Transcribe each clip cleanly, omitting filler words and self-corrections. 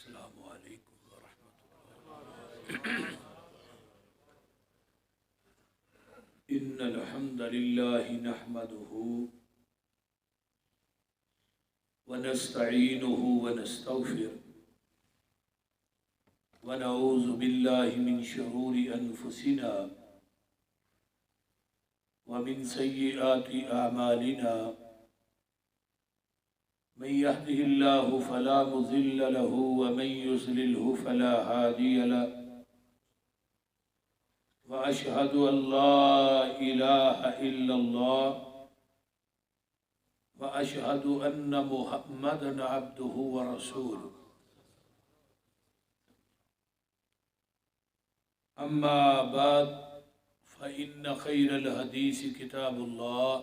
السلام علیکم ورحمۃ اللہ۔ ان الحمد للہ نحمده ونستعینه ونستغفره ونعوذ باللہ من شرور انفسنا ومن سیئات اعمالنا من يهده الله فلا مضل له ومن يضلله فلا هادي له وأشهد أن لا إله إلا الله وأشهد أن محمدًا عبده ورسوله أما بعد فإن خير الحديث كتاب الله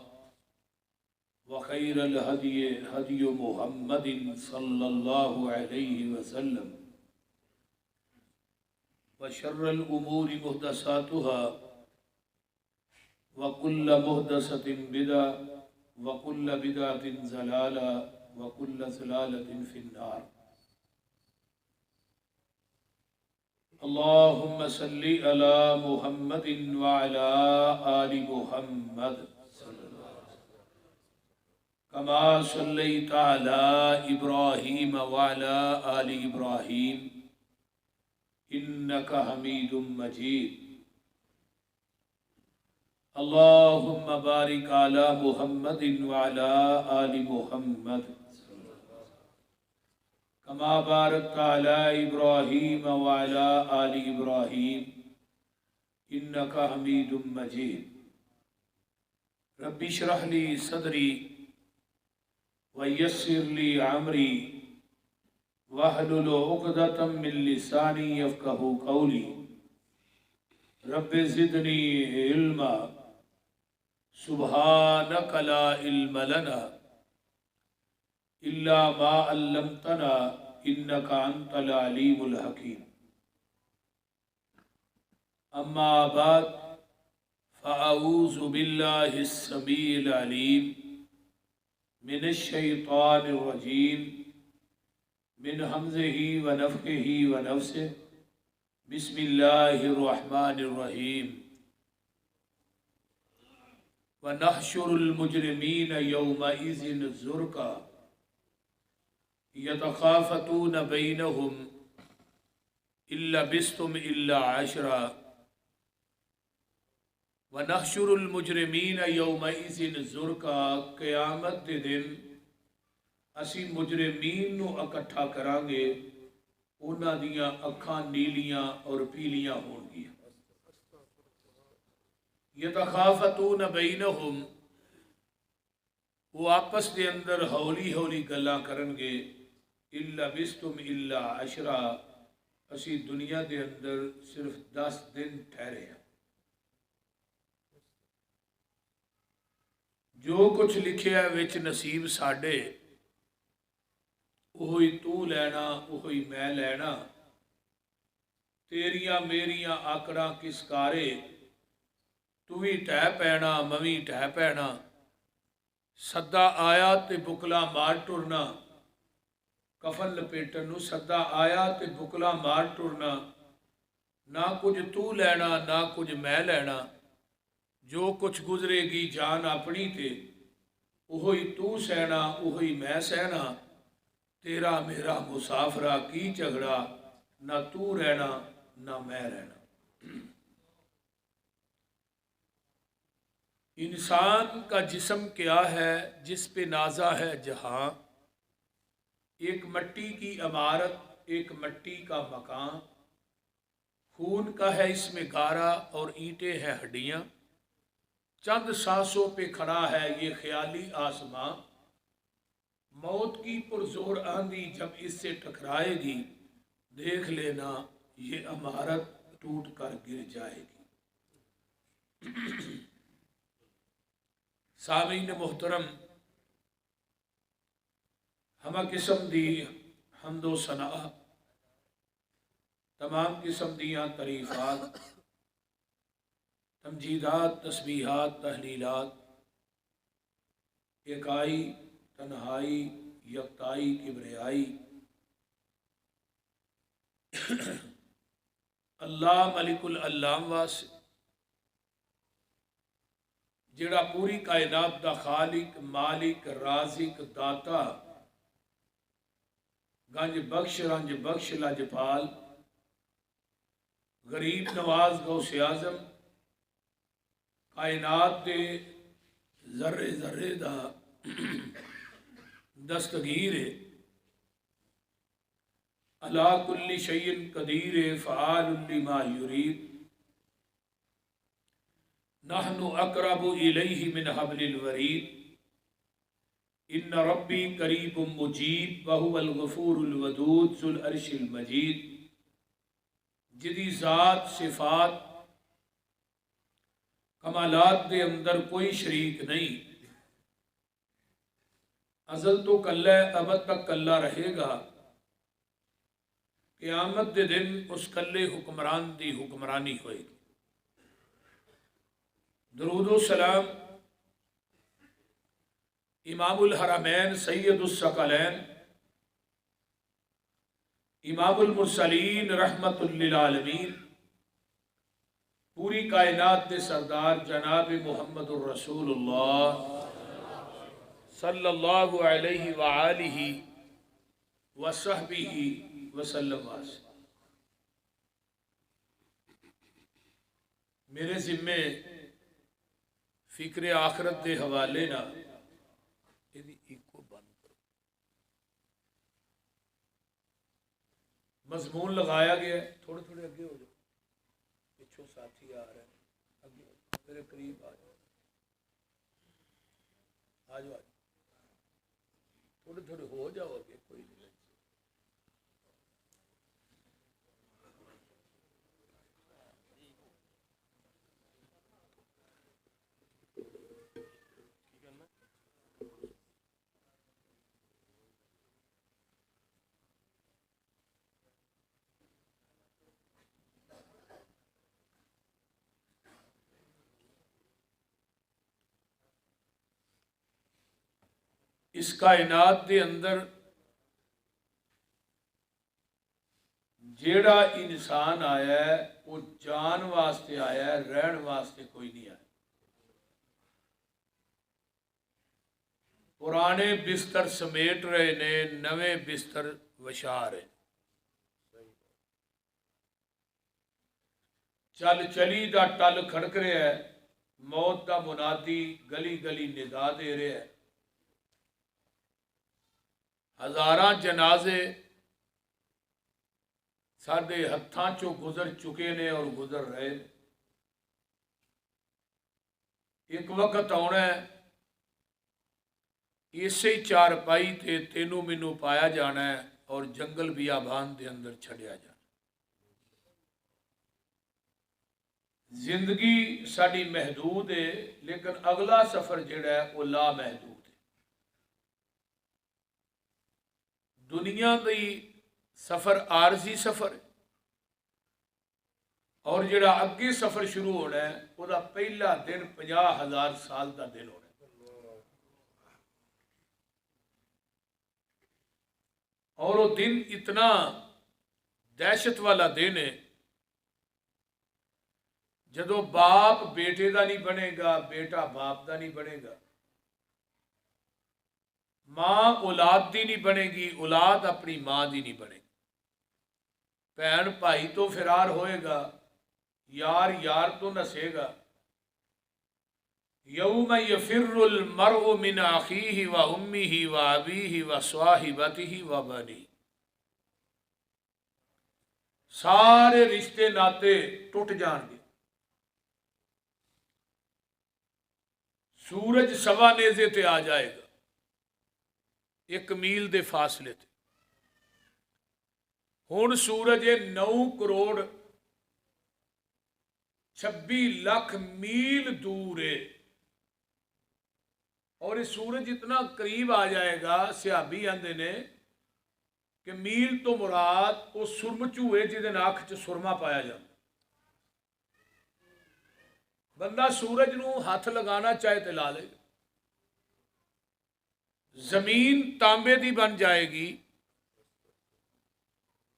وخير الهدي هدي محمد صلى الله عليه وسلم وشر الأمور محدثاتها وكل محدثة بدعة وكل بدعة ضلالة وكل ضلالة في النار. اللهم صل على محمد وعلى آل محمد كما صليت على إبراهيم وعلى آل إبراهيم إنك حميد مجيد. اللهم بارك على محمد وعلى آل محمد كما باركت على إبراهيم وعلى آل إبراهيم إنك حميد مجيد. رب اشرح لي صدري ويسر لي عمري واحلل عقدة من لساني يفقهوا قولي. رب زدني علما سبحانك لا علم لنا إلا ما علمتنا إنك أنت العليم الحكيم. أما بعد فأعوذ بالله السميع العليم من الشيطان الرجيم من همزه ونفخه ونفسه. بسم الله الرحمن الرحيم. ونحشر المجرمين يومئذ زرقا يتخافتون بينهم إن لبثتم إلا عشرا. وَنَحْشُرُ الْمُجْرِمِينَ يَوْمَئِذٍ زُرْقًا. قیامت دے دن اسی مجرمین نو اکٹھا کران گے، انہاں دیاں اکھاں نیلیاں اور پیلیاں ہون گیاں. یتخافتون بینہم، وہ آپس دے اندر ہولی ہولی گلاں کرن گے. إِن لَبِثْتُمْ إِلَّا عَشْرًا، اسی دنیا دے اندر صرف 10 دن ٹھہرے ہیں. جو کچھ لکھیا وچ نصیب ساڈے وہی تو لینا وہی میں لینا. تیریاں میریاں آکڑاں کس کارے، تو بھی ٹہ پینا میں ٹہ پینا. سدا آیا تے بکلا مار ٹرنا، کفن لپیٹن نو سدا آیا تے بکلا مار ٹرنا. نہ کچھ تو لینا نہ کچھ میں لینا. جو کچھ گزرے گی جان اپنی تے وہی تو سہنا وہی میں سہنا. تیرا میرا مسافرہ کی جھگڑا، نہ تو رہنا نہ میں رہنا. انسان کا جسم کیا ہے جس پہ نازا ہے جہاں. ایک مٹی کی عمارت ایک مٹی کا مکان. خون کا ہے اس میں گارا اور اینٹیں ہیں ہڈیاں. چند سانسوں پہ کھڑا ہے یہ خیالی آسمان. موت کی پرزور آندھی جب اس سے ٹکرائے گی، دیکھ لینا یہ عمارت ٹوٹ کر گر جائے گی. سامعین محترم، ہمہ قسم دی حمد و ثنا، تمام قسم دیاں تعریفات، تمجیدات، تسبیحات، تحلیلات اکائی، تنہائی، یکتائی، کبریائی اللہ ملک العلام واسع جڑا پوری کائنات دا خالق مالک رازق داتا گنج بخش رنج بخش لاجپال غریب نواز غوث اعظم کائنات دے ذرے ذرے دا دستگیر ہے علی کل شیء قدیر فعال لما یرید نحن اقرب الیہ من حبل الورید ان ربی قریب مجیب وہو الغفور الودود ذو العرش المجید جدی ذات صفات کمالات دے اندر کوئی شریک نہیں، ازل تو کلہ ابد تک کلہ رہے گا، قیامت دے دن اس کلے حکمران دی حکمرانی ہوئے گی۔ درود و سلام امام الحرمین سید الثقلین امام المرسلین رحمت للعالمین پوری کائنات کے سردار جناب محمد الرسول اللہ صلی اللہ علیہ وآلہ وصحبہ وسلم واسلم۔ میرے ذمے فکر آخرت دے حوالے نہ مضمون لگایا گیا ہے، تھوڑے تھوڑے اگے ہو جاؤ، پچھوں ساتھی آ رہے ہیں، اگے میرے قریب آ جاؤ، آ جاؤ، تھوڑے تھوڑے ہو جاؤ اگے، کوئی نہیں۔ اس کائنات دے اندر جیڑا انسان آیا ہے وہ جان واسطے آیا ہے، رہن واسطے کوئی نہیں آیا۔ پرانے بستر سمیٹ رہے نے، نویں بستر وچھا رہے، چل چلی دا ٹل کھڑک رہا ہے، موت دا منادی گلی گلی ندا دے رہا ہے، ہزاراں جنازے ساڈے ہتھاں چوں گزر چکے نے اور گزر رہے نے۔ ایک وقت آنا ہے اسی چارپائی تے تینوں مینوں پایا جانا ہے اور جنگل بیابان دے اندر چھڑیا جانا۔ زندگی ساڈی محدود ہے، لیکن اگلا سفر جڑا ہے وہ لا محدود ہے۔ دنیا دی سفر عارضی سفر ہے، اور جڑا اگے سفر شروع ہونا ہے وہ پہلا دن 50,000 سال دا دن ہونا ہے، اور وہ دن اتنا دہشت والا دن ہے جدو باپ بیٹے دا نہیں بنے گا، بیٹا باپ دا نہیں بنے گا، ماں اولاد دی نہیں بنے گی، اولاد اپنی ماں دی نہیں بنے گی، بہن بھائی تو فرار ہوئے گا، یار یار تو نسے گا۔ یوم یفر المرء من اخیہ و امہ و ابیہ و صاحبتہ و بنیہ، سارے رشتے ناتے ٹوٹ جان گے، سورج سوا نیزے تے آ جائے گا، 1 میل دے فاصلے تے۔ ہن سورج 9 کروڑ 26 لاکھ میل دور ہے، اور یہ سورج اتنا قریب آ جائے گا، صحابی آندے نے کہ میل تو مراد وہ سرمچو ہے جہدے اکھ چ سرما پایا جاتا۔ بندہ سورج نو ہاتھ لگانا چاہے تو لا لے، زمین تانبے دی بن جائے گی،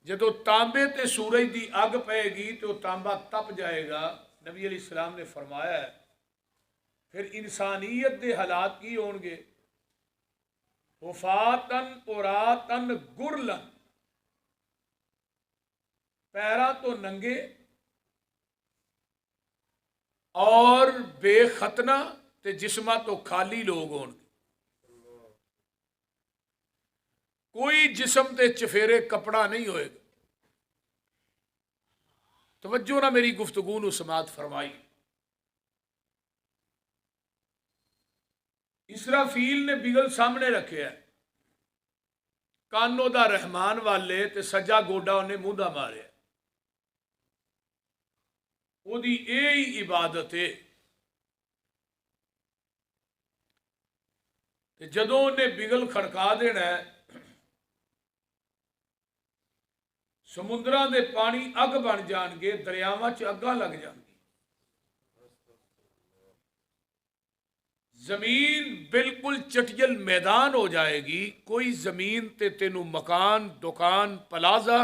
جدو تانبے تے سورج دی اگ پائے گی تو تانبا تپ جائے گا. نبی علیہ السلام نے فرمایا ہے پھر انسانیت دے حالات کی ہون گے؟ حفاتن عراتن گرلن، پیرا تو ننگے اور بے ختنہ تے جسمہ تو خالی لوگ ہون گے. کوئی جسم تے چفیرے کپڑا نہیں ہوئے گا. توجہ نہ میری گفتگو نو سماعت فرمائی. اسرافیل نے بگل سامنے رکھے ہے، کانوں دا رحمان والے تے سجا گوڈا انہیں منہ دا مارے. وہ دی ہی عبادت ہے. جدوں انہیں بگل کھڑکا دینا ہے، سمندراں دے پانی اگ بن جان گے، دریاواں چ اگاں لگ جان گی، زمین بالکل چٹیل میدان ہو جائے گی. کوئی زمین تے تینو مکان، دکان، پلازا،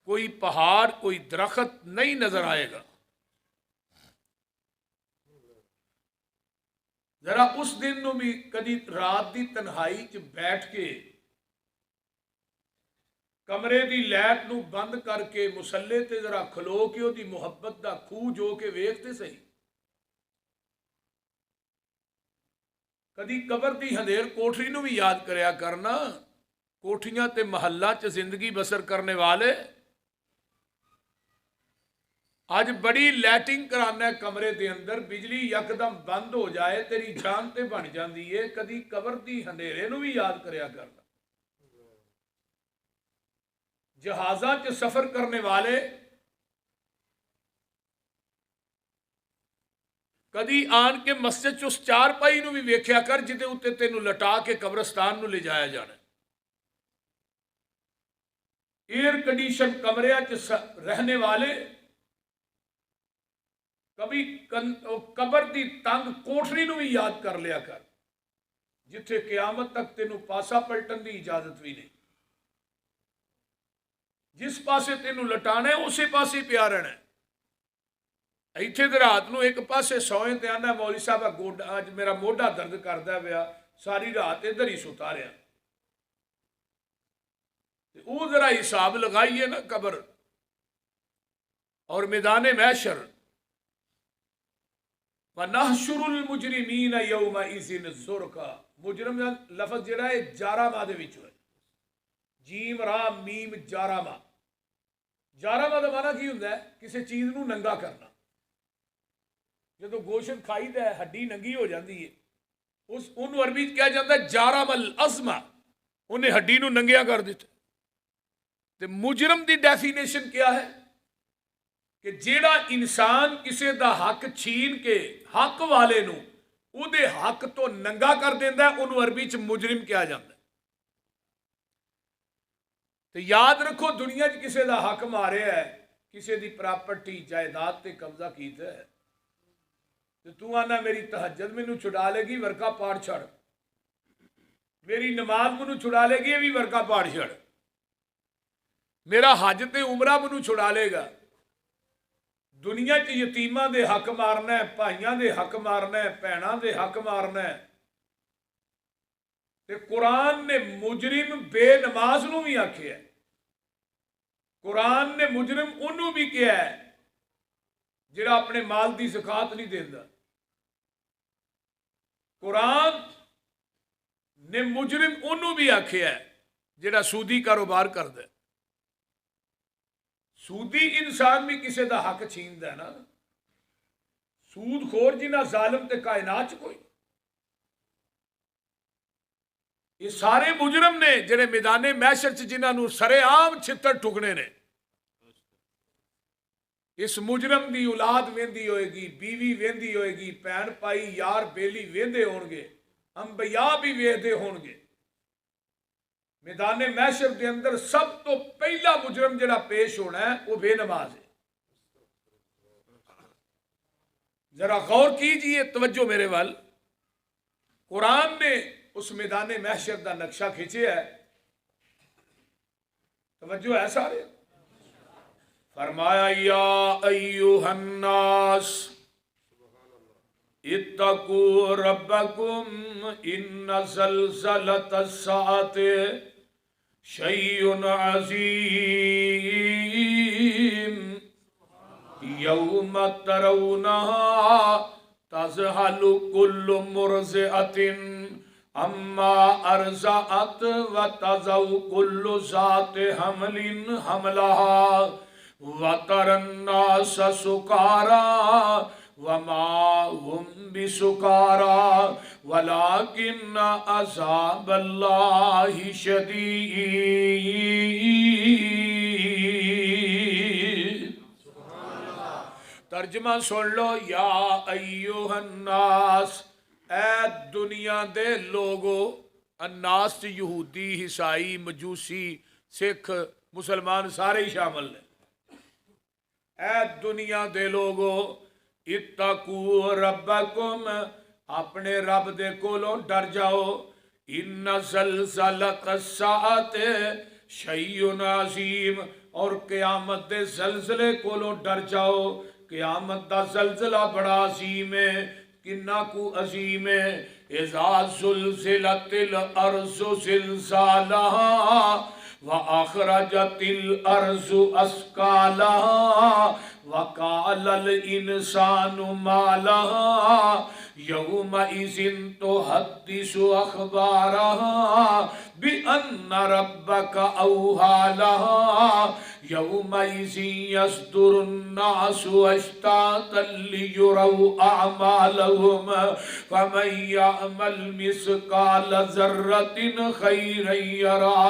کوئی پہاڑ، کوئی درخت نہیں نظر آئے گا. ذرا اس دن نو بھی کدی رات دی تنہائی چ بیٹھ کے کمرے دی لائٹ نو بند کر کے مسلے تے ذرا کھلو کے دی محبت دا خوہ جو کے ویکھتے سہی. کدی قبر دی ہندیر کوٹری نو بھی یاد کریا کرنا. کوٹھیاں تے محلہ چ زندگی بسر کرنے والے آج بڑی لائٹنگ کرانا ہے کمرے دے اندر، بجلی یکدم بند ہو جائے تیری جان تے بن جاندی ہے. کدی قبر دی ہندیرے نو بھی یاد کریا کرنا. جہازاں چ سفر کرنے والے کدی آن کے مسجد چ اس چار پائی نو بھی ویکھیا کر جدے اتنے تینوں لٹا کے قبرستان نو لے جایا جانا. ایئر کنڈیشن کمرے چ رہنے والے کبھی قبر دی تنگ کوٹری نو بھی یاد کر لیا کر جتھے قیامت تک تینوں پاسا پلٹن دی اجازت بھی نہیں. جس پاسے تینوں لٹانا ہے اسی پاسے پیا رہنا ہے. ایتھے تے رات نو ایک پاسے سوئیں تے آنا مولوی صاحب گوڈا اج میرا موڈا درد کردا پیا، ساری رات ادھر ہی ستا رہا. وہ ذرا حساب لگائیے نا قبر اور میدان محشر. وَنَحْشُرُ الْمُجْرِمِينَ يَوْمَئِذٍ زُرْقًا. مجرم لفظ جڑا ہے جارامہ دے وچ ہے، جیم را میم جارامہ. جارامہ دا معنی کی ہوندا ہے؟ کسی چیز نو ننگا کرنا. جدو گوشت کھائی دا ہے ہڈی ننگی ہو جاندی ہے، انہوں عربی کہا جاتا ہے جارم العظمہ، انہیں ہڈی نو ننگیا کر دیتا. تے مجرم دی ڈیفینیشن کیا ہے کہ جیڑا انسان کسے دا حق چھین کے حق والے نو او دے حق تو ننگا کر دیندا ہے، انہوں عربی چ مجرم کیا جاتا ہے. تو یاد رکھو دنیا چ کسے دا حق مارے ہے، کسے دی پراپرٹی جائیداد تے قبضہ کیتا ہے، تو آنا میری تہجد میں نو چھڑا لے گی ورکا پاڑ چھڑ، میری نماز میں نو چھڑا لے گی یہ بھی ورکا پاڑ چھڑ، میرا حج تے عمرہ میں نو چھڑا لے گا. دنیا چ یتیماں دے حق مارنا ہے، بھائیاں دے حق مارنا ہے، بھیناں دے حق مارنا ہے. تے قرآن نے مجرم بے نماز نو بھی آکھیا ہے. قرآن نے مجرم انہوں بھی کیا ہے جڑا اپنے مال دی زکات نہیں دیندا. قرآن نے مجرم انہوں بھی آکھیا ہے جڑا سودی کاروبار کردا ہے. سودی انسان بھی کسے دا حق چھیندا ہے نا. سود خور جنہ ظالم تے کائنات چ کوئی. یہ سارے مجرم نے جڑے میدان محشر چ جنہاں نو سرے عام چھتر ٹھکنے نے. اس مجرم دی اولاد ویندی ہوئے گی، بیوی ویندی ہوئے گی، بہن پائی یار بیلی ویندے ہون گے، انبیاء بھی ویندے ہون گے. میدان محشر دے اندر سب تو پہلا مجرم جڑا پیش ہونا ہے وہ بے نماز ہے. ذرا غور کیجئے، توجہ میرے وال. قرآن نے اس میدان محشر دا نقشہ کھینچے ہے. توجہ ہے سارے. فرمایا یا ایوہ الناس اتقو ربکم ان زلزلۃ الساعۃ شیء عظیم یوم ترونہا تذہل کل مرضعۃ اما ارضعت وتضع کل ذات حمل حملہا وتری الناس سکارا وما هم بسکارا ولکن عذاب اللہ شدید۔ ترجمہ سن لو، یا ایوہ الناس، اے دنیا دے لوگو۔ الناس یہودی، عیسائی، مجوسی، سکھ، مسلمان سارے ہی شامل ہیں۔ اے دنیا دے لوگو، اتقو ربکم، اپنے رب دے کولوں ڈر جاؤ۔ ان زلزلۃ الساعۃ شیء عظیم، اور قیامت دے زلزلے کولوں ڈر جاؤ۔ قیامت دا زلزلہ بڑا عظیم ہے۔ کنا کو عظیم ہے؟ اذا زلزلت الارض زلزالہا وَأَخْرَجَتِ الْأَرْضُ أَثْقَالَهَا وَقَالَ الْإِنسَانُ مَا لَهَا يَوْمَئِذٍ تُحَدِّثُ أَخْبَارَهَا بِأَنَّ رَبَّكَ أَوْحَى لَهَا يَوْمَئِذٍ يَصْدُرُ النَّاسُ أَشْتَاتًا لِيُرَوْا أَعْمَالَهُمْ فَمَنْ يَعْمَلْ مِثْقَالَ ذَرَّةٍ خَيْرًا يَرَهُ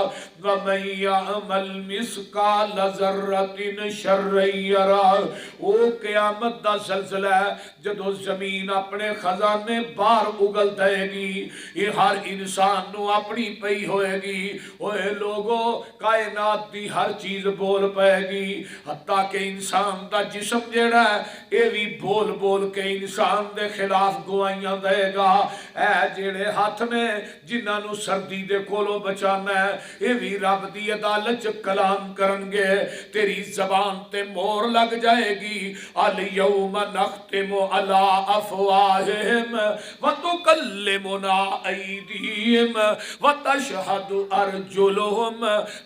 وَمَنْ يَعْمَلْ مِثْقَالَ ذَرَّةٍ شَرًّا يَرَهُ۔ او قیامت دا زلزلہ ہے، جدو زمین اپنے خزانے باہر اگل دے گی، یہ ہر انسان نو اپنی پئی ہوئے گی۔ اوے لوگو، کائنات دی ہر چیز بول پائے گی، حتیٰ کہ انسان دا جسم جیڑا ہے یہ بھی بول بول کے انسان دے خلاف گوائیاں دے گا۔ اے جیڑے ہاتھ نے جنہاں نو سردی دے کولوں بچانا ہے، یہ بھی رب دی عدالت کلام کرنگے۔ تیری زبان تے مور لگ جائے گی، الیوم نختم علی افواہہم وتکلمنا ایدیہم وتشہد ارجلہم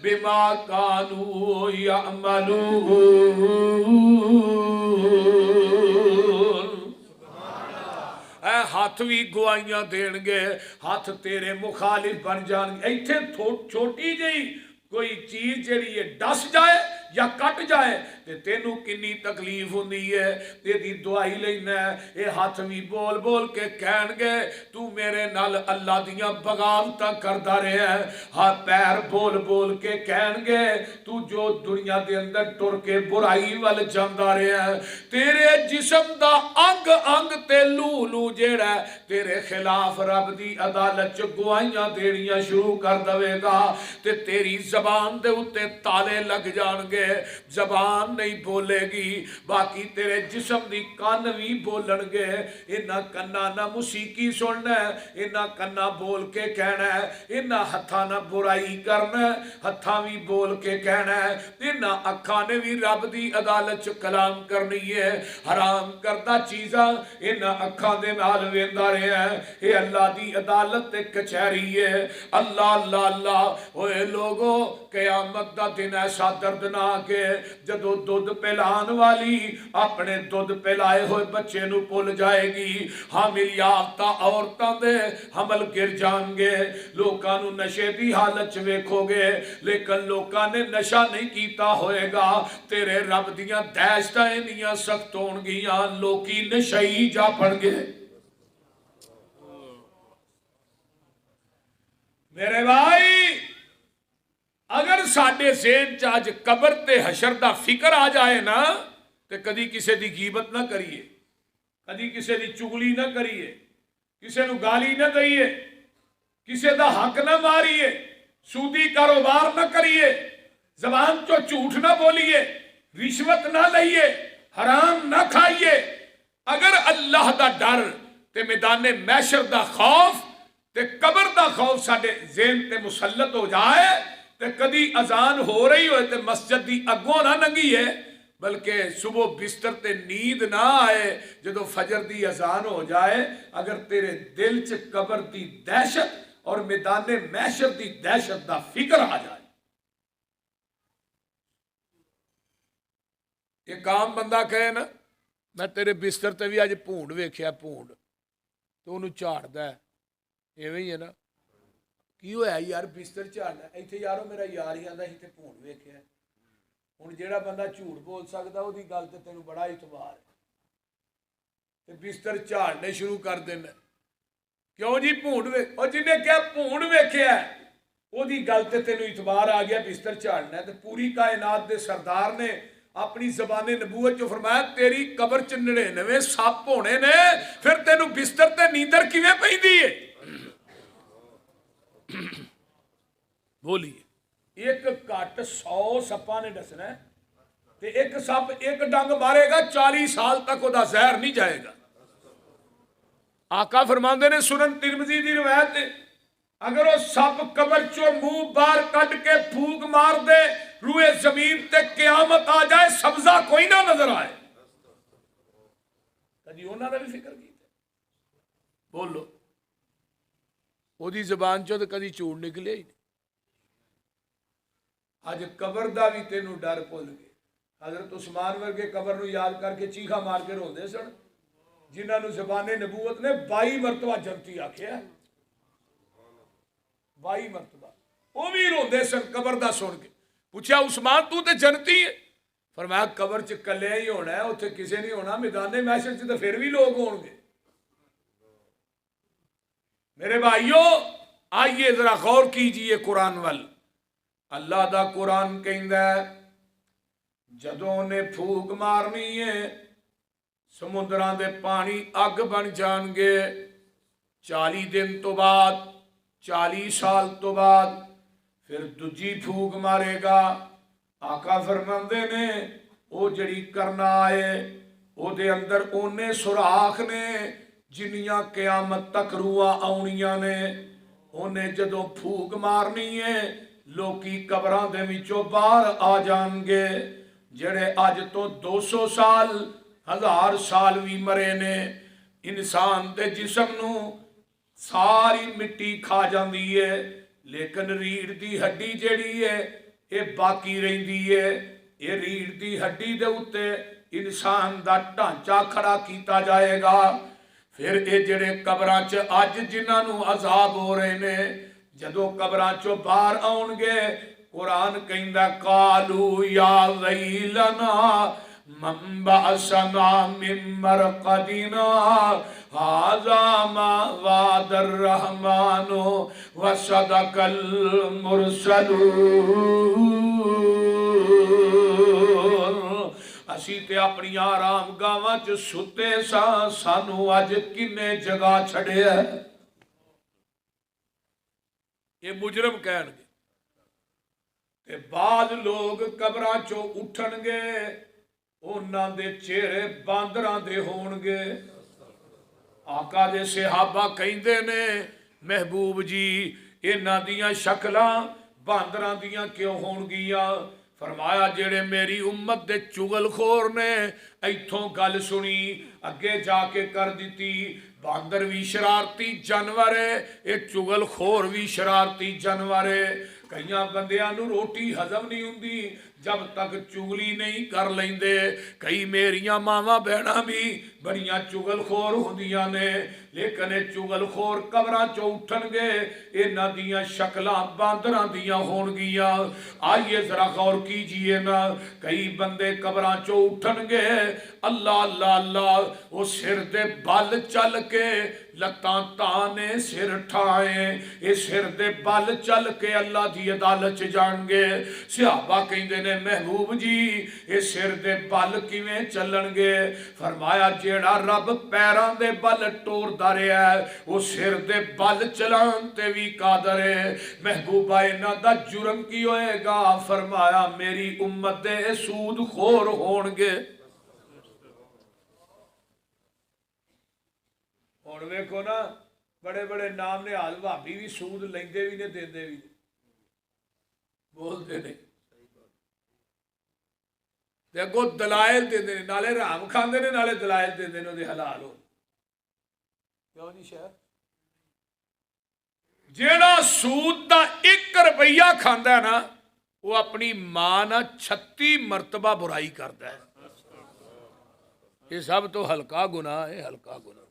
بما کانوا یعملون۔ اے ہاتھ بھی گوائیاں دین گے، ہاتھ تیرے مخالف بن جان گے۔ ایتھے چھوٹی جئی کوئی چیز جڑی ہے ڈس جائے یا کٹ جائے تے تینوں کنی تکلیف ہوندی ہے، تیری دعائی لینا ہے۔ اے ہاتھ بھی بول بول کے کہن گے تو میرے نال اللہ دیاں بغاوتاں کردا رہے ہیں۔ ہاں پیر بول بول کے کہن گے تو جو دنیا دے اندر ٹر کے برائی وال جاندا رہے ہیں۔ تیرے جسم دا انگ انگ تے لو لو جیڑا ہے تیرے خلاف رب دی عدالت چ گوائیاں دینیاں شروع کر دے گا، تے تیری زبان دے اتے تالے لگ جان گے، زبان نہیں بولے گی، باقی تیرے جسم دی کان بھی بولن گے۔ انہا کنا نہ موسیقی سننا ہے، انہا کنا بول کے کہنا ہے، انہا ہتھا نہ برائی کرنا ہے، ہتھا بھی بول کے کہنا ہے، انہا اکھا نے بھی رب دی عدالت چ کلام کرنی ہے۔ حرام کردہ چیزاں انہا اکھا دے نال ویندا رہے ہیں، یہ اللہ دی عدالت تے کچہری ہے۔ اللہ اللہ اللہ، اوے لوگو، قیامت دا دن ایسا دردناک ہے جدو دودھ پلان والی اپنے دودھ پلائے ہوئے بچے نو پل جائے گی۔ حامل یافتہ عورتاں دے حمل گر جان گے، لوکاں نو نشے دی حالت چ ویکھو گے، لیکن لوکاں نے نشہ نہیں کیتا ہوئے گا۔ تیرے رب دیاں دہشتاں انیاں سخت ہون گیاں، لوکی نشئی جا پڑ گے۔ میرے بھائی، اگر ساڈے ذہن چ اج قبر تے حشر دا فکر آ جائے نا تے کدی کسے دی غیبت نہ کریے، کدی کسے دی چغلی نہ کریے، کسے نو گالی نہ دئیے، کسے دا حق نہ ماریے، سودی کاروبار نہ کریے، زبان چو جھوٹ نہ بولیے، رشوت نہ لئیے، حرام نہ کھائیے۔ اگر اللہ دا ڈر تے میدان محشر دا خوف تے قبر دا خوف ساڈے ذہن تے مسلط ہو جائے تے کدی اذان ہو رہی ہوئے تے مسجد دی اگوں نہ ننگی ہے، بلکہ صبح بستر تے نیند نہ آئے جدو فجر دی اذان ہو جائے اگر تیرے دل چ قبر دی دہشت اور میدان محشر دی دہشت دا فکر آ جائے. ایک عام بندہ کہے نا میں تیرے بستر تے بھی اج پونڈ ویکھیا پونڈ تو انہوں جھاڑدا ہے ایویں ہی ہے نا کی ہویا یار بستر جھاڑنا ایتھے یارو میرا یار ہی آندا ایتھے پونڈ ویکھیا ہن جیڑا بندہ جھوٹ بول سکدا اودی گل تے تینوں بڑا اعتبار ہے تے بستر جھاڑنے شروع کر دینا کیوں جی پونڈ ویکھ او جن نے کہا پونڈ ویکھیا اودی گل تے تینوں اعتبار آ گیا بستر جھاڑنا ہے تے پوری کائنات دے سردار نے اپنی زبان نبوت جو فرمایا تیری قبر چ 99 سپ ہونے نے پھر تینوں بستر تے نیندر کیویں پیندی ہے بولیے ایک کٹ 100 سپاں نے ڈسنا ہے تے ایک سپ ایک ڈنگ مارے گا 40 سال تک وہ زہر نہیں جائے گا. آقا فرماندے نے سنن ترمذی دی روایت ہے اگر وہ سپ قبر چو منہ باہر کٹ کے پھونک مار دے روئے زمین تے قیامت آ جائے سبزہ کوئی نہ نظر آئے. کدی انہاں دا بھی فکر کیتا بولو وہ دی زبان چو تے کدی چوڑ نکلے ہی نہیں. اج قبر دا بھی تینوں ڈر بھول گئے. حضرت عثمان ورگے قبر نو یاد کر کے چیخا مار کے روندے سن جنہاں نو زبان نبوت نے 22 مرتبہ جنتی آکھیا 22 مرتبہ وہ بھی روندے سن قبر دا سن کے. پوچھا عثمان تو تے جنتی ہے فرمایا قبر چ کلے ہی ہونا ہے اتنے کسے نہیں ہونا میدان محشر چ تو پھر بھی لوگ ہون گے. میرے بھائیو آئیے ذرا غور کیجئے قرآن وال. اللہ دا قرآن کہندا ہے جدوں نے پھوک مارنی ہے سمندراں دے پانی اگ بن جان گے 40 دن تو بعد 40 سال تو بعد پھر دجی پھوک مارے گا. آقا فرماندے نے او جڑی کرنا آئے او دے اندر اونے سوراخ نے جنیاں قیامت تک روحاں آونیاں نے. اونے جدوں پھوک مارنی ہے لوکی قبراں دے وچوں باہر آ جان گے جڑے اج تو 200 سال 1000 سال بھی مرے نے. انسان دے جسم نو ساری مٹی کھا جاندی ہے لیکن ریڑھ دی ہڈی جیڑی ہے یہ باقی رہندی ہے. یہ ریڑھ دی ہڈی دے اوتے انسان دا ڈھانچہ کھڑا کیتا جائے گا. پھر اے جڑے قبراں چ اج جنہاں نو عذاب ہو رہے نے جدوں قبراں چوں باہر آؤن گے قرآن کہندا قالوا یا ویلنا من بعثنا من مرقدنا هذا ما وعد الرحمن وصدق المرسلون. اسی تے اپنی آرام گاواں چ ستے سانو اج کنے جگہ چھڑے ہے. یہ مجرم کہن گے تے بعد لوگ قبراں چوں اٹھن گے انہاں دے چہرے باندراں دے ہون گے. آقا دے صحابہ کہندے نے محبوب جی انہاں دیاں شکلاں باندراں دیاں کیوں ہون گیاں؟ فرمایا جڑے میری امت دے چگل خور نے ایتھوں گل سنی اگے جا کے کر دیتی. باندر بھی شرارتی جانور ہے یہ چگل خور بھی شرارتی جانور ہے. کئیاں بندیاں نو روٹی ہضم نہیں ہوندی جب تک چگلی نہیں کر لیندے. کئی میریاں ماواں بہناں بھی بڑیاں چگل خور ہوندیاں نے لیکن چگل خور قبراں چوں اٹھن گے انہاں دیاں شکلاں باندراں دیاں ہون گیاں. آئیے ذرا غور کیجئے نا کئی بندے قبراں چوں اٹھن گے اللہ اللہ اللہ وہ سر دے بل چل کے لتاں تانے سر ٹھائیں یہ سر دے بل چل کے اللہ دی عدالت چ جان گے. صحابہ کہندے نے محبوب جی یہ سر دے بل کیویں چلن گے؟ فرمایا جیڑا رب پیراں دے بل ٹوردا رہیا ہے وہ سر دے بل چلان تے وی قادر ہے. محبوبہ انہاں دا جرم کی ہوئے گا؟ فرمایا میری امت دے سود خور ہون گے. ہن ویکھو نا بڑے بڑے نام نہال بھابی بھی سود لیندے بھی نے دیندے بھی بولتے نہیں. تے اگوں دلائل دیندے نے، نالے رام کھاندے نے نالے دلائل دیندے نے وہ حلال ہو کیوں جی شہر جیڑا سود دا 1 روپیہ کھاندا ہے نا وہ اپنی ماں نہ 36 مرتبہ برائی کردا ہے. یہ سب تو ہلکا گناہ ہے، ہلکا گناہ.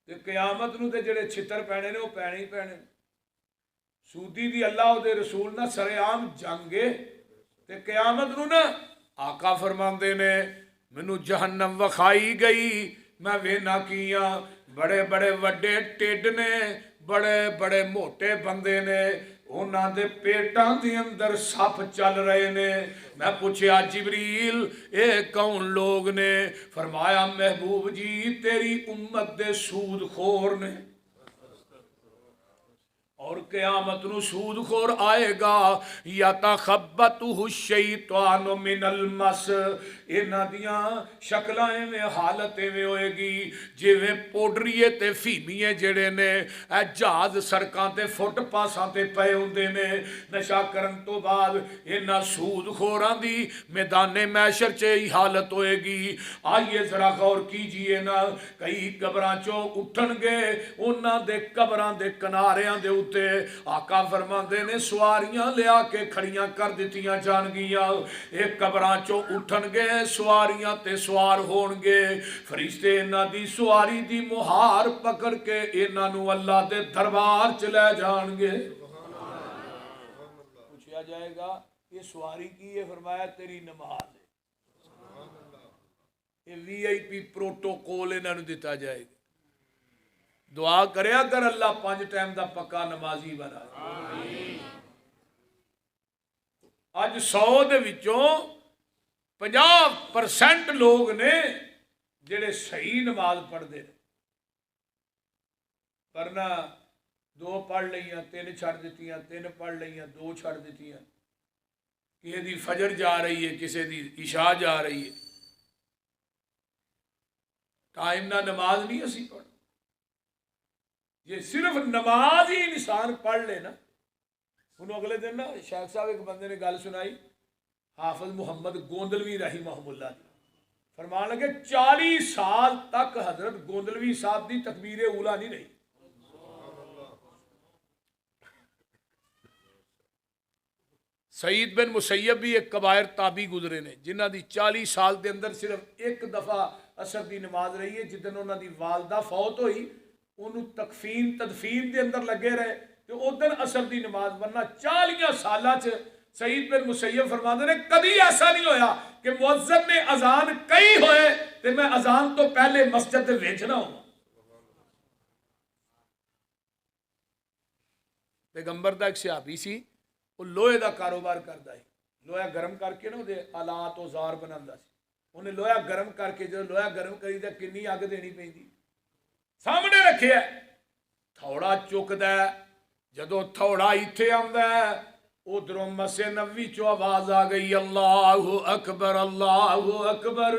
تے قیامت نو تے جڑے چھتر پینے نے وہ پینے ہی پینے. سودی دی اللہ او دے رسول نہ سر عام جنگے تے قیامت نو نا آقا فرماندے نے مینوں جہنم وکھائی گئی میں وینا کیاں بڑے بڑے وڈے ٹیڈ نے بڑے بڑے موٹے بندے نے انہاں دے پیٹاں دے اندر سپ چل رہے نے. میں پوچھیا جبریل اے کون لوگ نے؟ فرمایا محبوب جی تیری امت دے سود خور نے. اور قیامت نو سود خور آئے گا یتخبطہ الشیطان من المس. انہاں دیاں شکلاں میں حالت میں ہوئے گی جویں پوڈریے تے فیمیے جڑے نے اے جہاز سڑکاں تے فٹ پاساں تے پئے ہوندے نے. نشا کرن تو بعد انہاں سود خوراں دی میدان محشر چ حالت ہوئے گی. آئیے ذرا غور کیجئے نا کئی قبراں چوں اٹھن گے انہاں دے قبراں دے کناریاں دے آقا فرماندے نے سواریاں لیا کے کھڑیاں کر دیتیاں جان گیاں. ایک قبراں چو اٹھن گے سواریاں تے سوار ہون گے. فرشتے انہاں دی سواری دی مہار پکڑ کے انہاں نو اللہ دے دربار چلے جان گے. پوچھا جائے گا یہ سواری کی ہے؟ فرمایا تیری نماز ہے. یہ وی آئی پی پروٹوکول انہاں نو دیتا جائے گا. دعا کرے اگر اللہ 5 ٹائم دا پکا نمازی بنا. اج 100 دے وچوں 50% لوگ نے جڑے صحیح نماز پڑھ دے ورنہ 2 پڑھ لیاں 3 چھڑ دیتیاں 3 پڑھ لیاں 2 چھڑ دیتیاں. کسی دی فجر جا رہی ہے کسی دی عشاء جا رہی ہے. ٹائم نہ نماز نہیں اسی پڑھ. یہ صرف نماز ہی انسان پڑھ لے نا. انہوں اگلے دن نا شیخ صاحب ایک بندے نے گل سنائی حافظ محمد گوندلوی رحمہ اللہ دی. فرمان لگے 40 سال تک حضرت گوندلوی صاحب دی تکبیر اولا نہیں رہی. سعید بن مسیب بھی ایک کبائر تابعی گزرے نے جنہ دی 40 سال دے اندر صرف ایک دفعہ عصر دی نماز رہی ہے. جدن انہوں دی والدہ فوت ہوئی انہوں تکفین تدفین دے اندر لگے رہے تو ادھر عصر دی نماز. ورنہ 40 سالہ چ سعید بن مسیب فرماندے نے کبھی ایسا نہیں ہویا کہ مؤذن نے اذان کئی ہوئے تے میں اذان تو پہلے مسجد دے وچ نہ ہوں. پیغمبر دا ایک صحابی سی وہ لوہے دا کاروبار کردا ہے. لوہا گرم کر کے نا دے آلات اوزار بناندا سی. انہیں لوہا گرم کر کے جب لوہا گرم کری تے کنی اگ دینی پیندی سامنے رکھے تھوڑا چکدا ہے. جدو تھوڑا ایتھے آندا ہے ادھروں مسجد نبوی چو آواز آ گئی اللہ اکبر اللہ اکبر.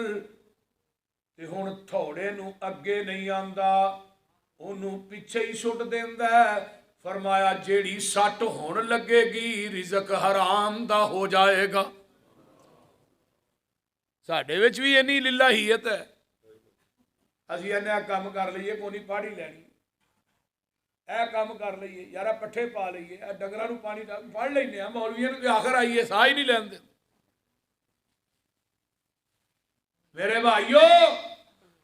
تے ہن تھوڑے نو اگے نہیں آندا انہوں پیچھے ہی سٹ دیندا ہے. فرمایا جیڑی سٹ ہون لگے گی رزق حرام دا ہو جائے گا. ساڈے وچ بھی اینی للہیت ہے. اسی اینا کام کر لئیے کونی پاڑی لینی اے کام کر لئیے یارا پٹھے پا لئیے اے ڈنگراں نو پانی پڑھ لینے ہیں مولویوں نے آخر آئیے ساہ ہی نہیں لین دے. میرے بھائیو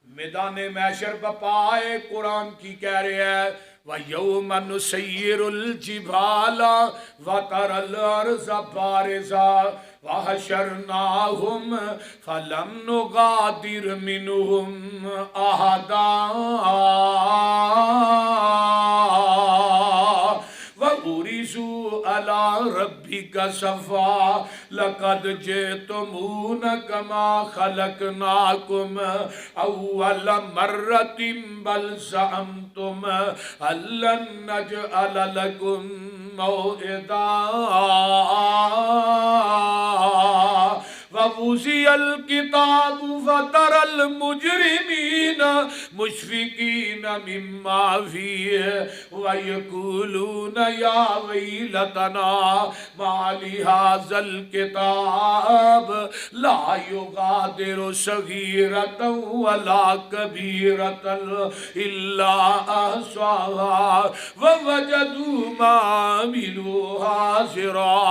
میدان محشر بپائے قرآن کی کہہ رہے ہیں وَيَوْمَ نُسَيِّرُ الْجِبَالَ وَتَرَى الْأَرْضَ بَارِزَةً وَحَشَرْنَاهُمْ فَلَمْ نُغَادِرْ مِنْهُمْ أَحَدًا وَأُرِزُوا عَلَى رَبِّكَ صَفًّا لَقَدْ جِئْتُمُونَا كَمَا خَلَقْنَاكُمْ أَوَّلَ مَرَّةٍ بَلْ زَعَمْتُمْ أَن لَّن نَّجْعَلَ لَكُم مَّوْعِدًا وَوُزِّعَ الکتاب فترى المجرمین مشفقین مما فیہ ویقولون یا ویلتنا ما لہذا الکتاب لا یغادر صغیرۃ ولا کبیرۃ الا احصاها ووجدوا ما عملوا حاضرا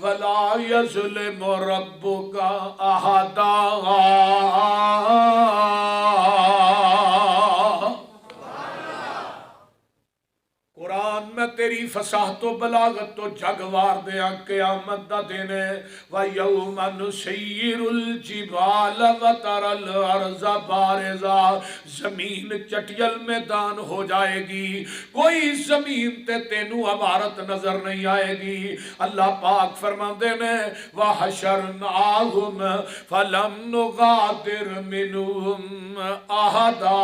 ولا یظلم ربک احدا۔ قرآن میں تیری فصاحت و بلاغت تو جگوار دیا قیامت دا دن ہے وَيَوْمَ نُسَيِّرُ الْجِبَالَ وَتَرَى الْأَرْضَ بَارِزَةً، زمین چٹیل میدان ہو جائے گی، کوئی زمین تے تینوں عمارت نظر نہیں آئے گی۔ اللہ پاک فرماندے نے وَحَشَرْنَاهُمْ فَلَمْ نُغَادِرْ مِنْهُمْ أَحَدًا،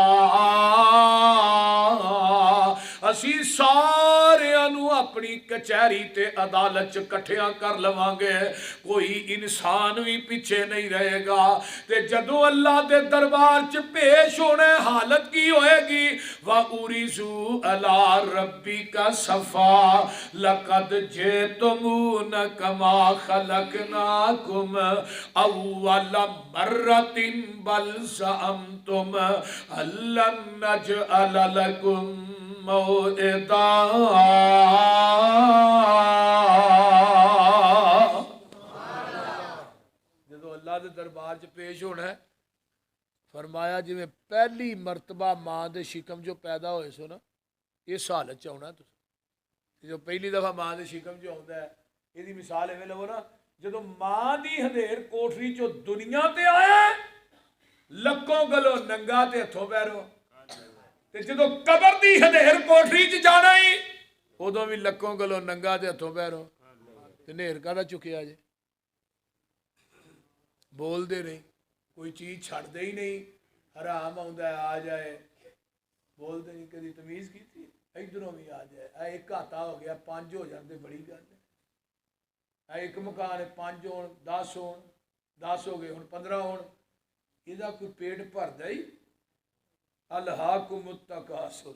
اسی سارے انو اپنی کچہری تے عدالت کٹھیاں کر لواں گے، کوئی انسان بھی پیچھے نہیں رہے گا۔ تے جدو اللہ دے دربار چ پیش ہونے حالت کی ہوئے گی وَأُرِزُوا عَلَىٰ رَبِّكَ صَفًّا لَقَدْ جِئْتُمُونَا كَمَا خَلَقْنَاكُمْ أَوَّلَ مَرَّةٍ بَلْ زَعَمْتُمْ أَن لَّن نَّجْعَلَ لَكُمْ موعدا۔ جدو اللہ دے دربار چ پیش ہونا ہے فرمایا جی میں پہلی مرتبہ ماں دے شکم جو پیدا ہوئے سو نا اس حالت چ ہونا تسی، جو پہلی دفعہ ماں دے شکم جو ہوتا ہے یہ دی مثال ایویں لو نا جدو ماں دی ہدیر کوٹری چو دنیا تے آیا لکوں گلو ننگا تے ہتھوں پیروں، تے جدو قبر دی ہدیر کوٹری چ جانا ہی ادو بھی لکوں گلو ننگا تے ہتھوں پیروں، تے نیر کہڑا چکیا جے، بول دے نہیں، کوئی چیز چھڑ دے ہی نہیں، حرام آندا ہے آ جائے، بول دے نہیں، کدی تمیز کی تھی ادھروں بھی آ جائے، اے ایک ہاتھا ہو گیا 5 ہو جاندے بڑی گل ہے، اے ایک مکان ہے 5 ہون 10 ہون 10 ہو گئے ہن 15 ہون، یہ کوئی پیٹ بھردا ہی؟ الہاکم التکاثر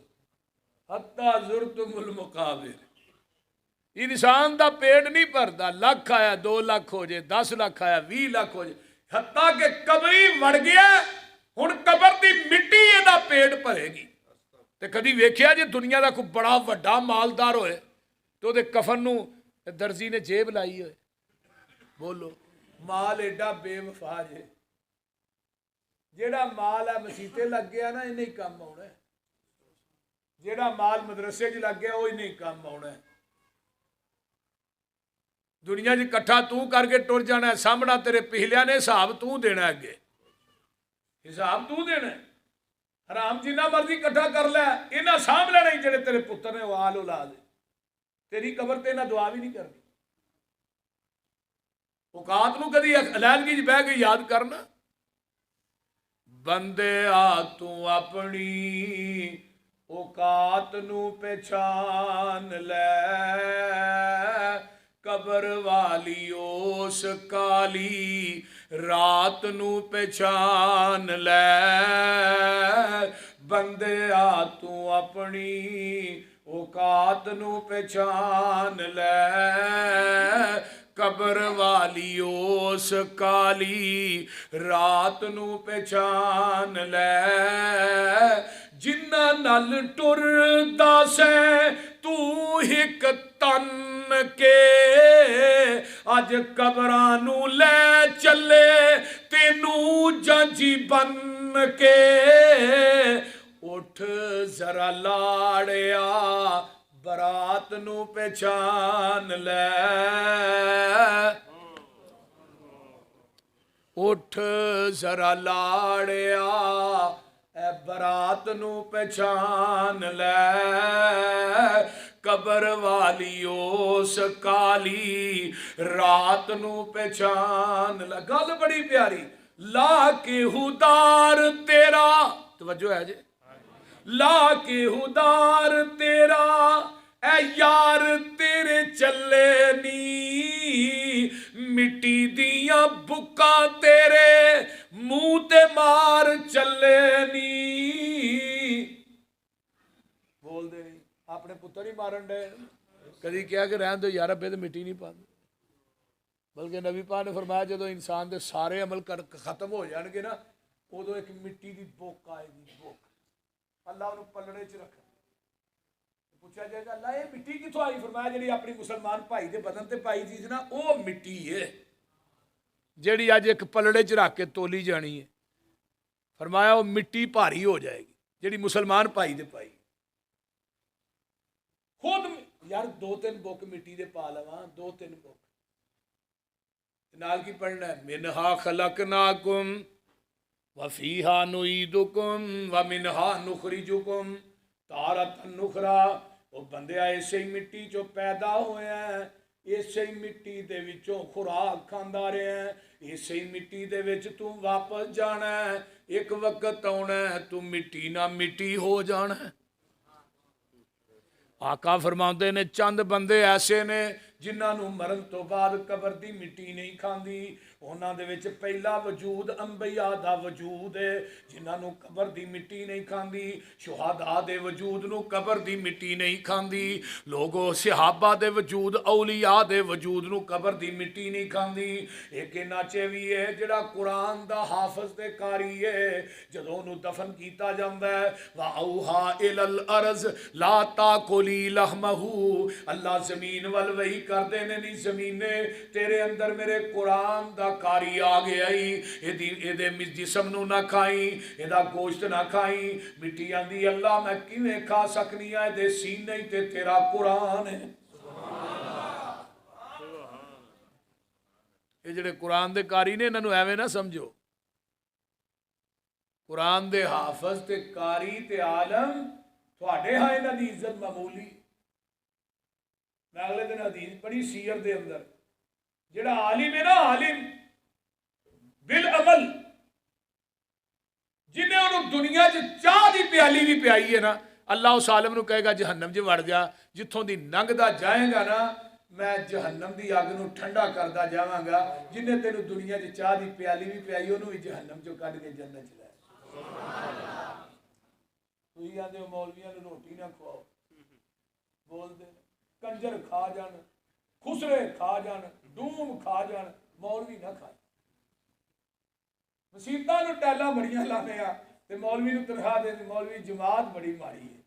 حتی زرتم المقابر، انسان دا پیٹ نہیں بھردا، لاکھ آیا 2 لاکھ ہو جائے 10 لاکھ آیا 20 لاکھ ہو جائے، حتیٰ کہ قبری وڑ گیا ہن قبر دی مٹی یہ دا پیٹ بھرے گی۔ تے کدی ویکھیا جے دنیا دا کوئی بڑا وڈا مالدار ہوئے تو دے کفن نو درزی نے جیب لائی ہوئے، بولو مال ایڈا بے وفا جے، جیڑا مال ہے مسیتے لگ گیا نا انہیں کام آنا ہے، جیڑا مال مدرسے چ لگ گیا وہ انہیں کام آنا ہے، دنیا جی کٹھا تو کر کے ٹر جانا ہے، سامنا تیرے پہلیاں نے حساب تو دینا ہے، اگے حساب تو دینا ہے، حرام جنہ مرضی کٹھا کر لے انہاں سامھ لینا ہی جڑے تیرے پتر نے وہ آل اولاد تیری قبر تے انہاں دعا بھی نہیں کرنی، اوقات نو کدی علیحدگی بہ کے یاد کرنا، بندے آ تو اپنی اوقات نو پہچان لے، قبر والی اس کالی رات نو پہچان لے، بندے آ تو اپنی اوقات نو پہچان لے، قبر والی اس کالی رات نو پہچان لے، جنہ نال ٹردا سے تو ہک تن کے اج قبرانو لے چلے تینو جانجی بن کے، اٹھ ذرا لاڑیا برات نو پہچان لے، اٹھ ذرا لاڑیا اے برات نو پہچان لے، قبر والی اس کالی رات نو پہچان لے۔ گل بڑی پیاری، لا کے ہدار تیرا، توجہ ہے جی، لا کے ہدار تیرا اے یار تیرے چلے نی، مٹی دیاں بکاں تیرے پتر ہی مارن ڈے کدی کیا کہ رہن دو یار ابے تو مٹی نہیں پاندے بلکہ نبی پاک نے فرمایا جدو انسان دے سارے عمل ختم ہو جان گے نا ادو ایک مٹی دی بوک آئے گی بوک اللہ انہوں پلڑے چ رکھے پوچھا جائے گا اللہ یہ مٹی کتوں آئی فرمایا جی اپنی مسلمان بھائی دے بدن تے پائی چیز نا وہ مٹی ہے جیڑی اج ایک پلڑے چ رکھ کے تولی جانی ہے فرمایا وہ مٹی بھاری ہو جائے گی جیڑی مسلمان بھائی دے پائی خود یار 2-3 بک مٹی دے پا لواں 2-3 بک نال کی پڑھنا ہے منہا خلقناکم وفیہا نعیدکم ومنہا نخرجکم تارۃ نخرا وہ بندے ایسے ہی مٹی چو پیدا ہوئے ہیں اسی مٹی دے وچوں خوراک کھاندا رہے ہیں اسی مٹی دے وچ تو واپس جانا ہے ایک وقت آنا ہے تو مٹی نہ مٹی ہو جانا ہے آقا فرماندے نے چند بندے ایسے نے جنہاں نو مرن تو بعد قبر دی مٹی نہیں کھاندی انہاں دے وچ پہلا وجود انبیاء دا وجود ہے جنہاں نو قبر دی مٹی نہیں کھاندی شہداء دے وجود نو قبر دی مٹی نہیں کھاندی لوگو صحابہ دے وجود اولیاء دے وجود نو قبر دی مٹی نہیں کھاندی ایک ناچے بھی ہے جڑا قرآن دا حافظ دے کاری ہے جدوں نو دفن کیتا جاندا ہے وَأَوْحَا إِلَى الْأَرْضِ لَا تَأْكُلِي لَحْمَهُ اللہ زمین وال وحی کر دینے نہیں زمینے تیرے اندر میرے قرآن دا کاری آ گیا ہی دے جسم نو نہ کھائیں دا گوشت نہ کھائیں مٹی آندی اللہ میں کیویں کھا سکنی ہے دے سینے تے تیرا قرآن ہے یہ جڑے قرآن دے کاری نے انہاں نو ایویں نہ سمجھو قرآن دے حافظ تے کاری تے عالم تھوڑے ہاں انہاں دی عزت معمولی میں اگلے دن حدیث پڑھی سیر دے اندر جڑا عالم ہے نا عالم بالعمل جنہیں انہوں دنیا چاہ دی پیالی بھی پیائی ہے نا اللہ اس عالم نو کہے گا جہنم جی وڑ جا جتھوں دی ننگ دا جائیں گا نا میں جہنم دی آگ نو ٹھنڈا کردا جاواں گا جنہیں تینو دنیا چاہ دی پیالی بھی پیائی انہوں بھی جہنم جو کٹ کے جنت چلائے تو ہی آدھے مولویاں نو روٹی نہ کھواؤ بول دے کنجر کھا جان خسرے کھا جان ڈوم کھا جان مولوی نہ کھائے مسیطہ نو ٹیلا بڑیاں لانے آ تے مولوی نو تنخواہ دے مولوی جماعت بڑی ماری ہے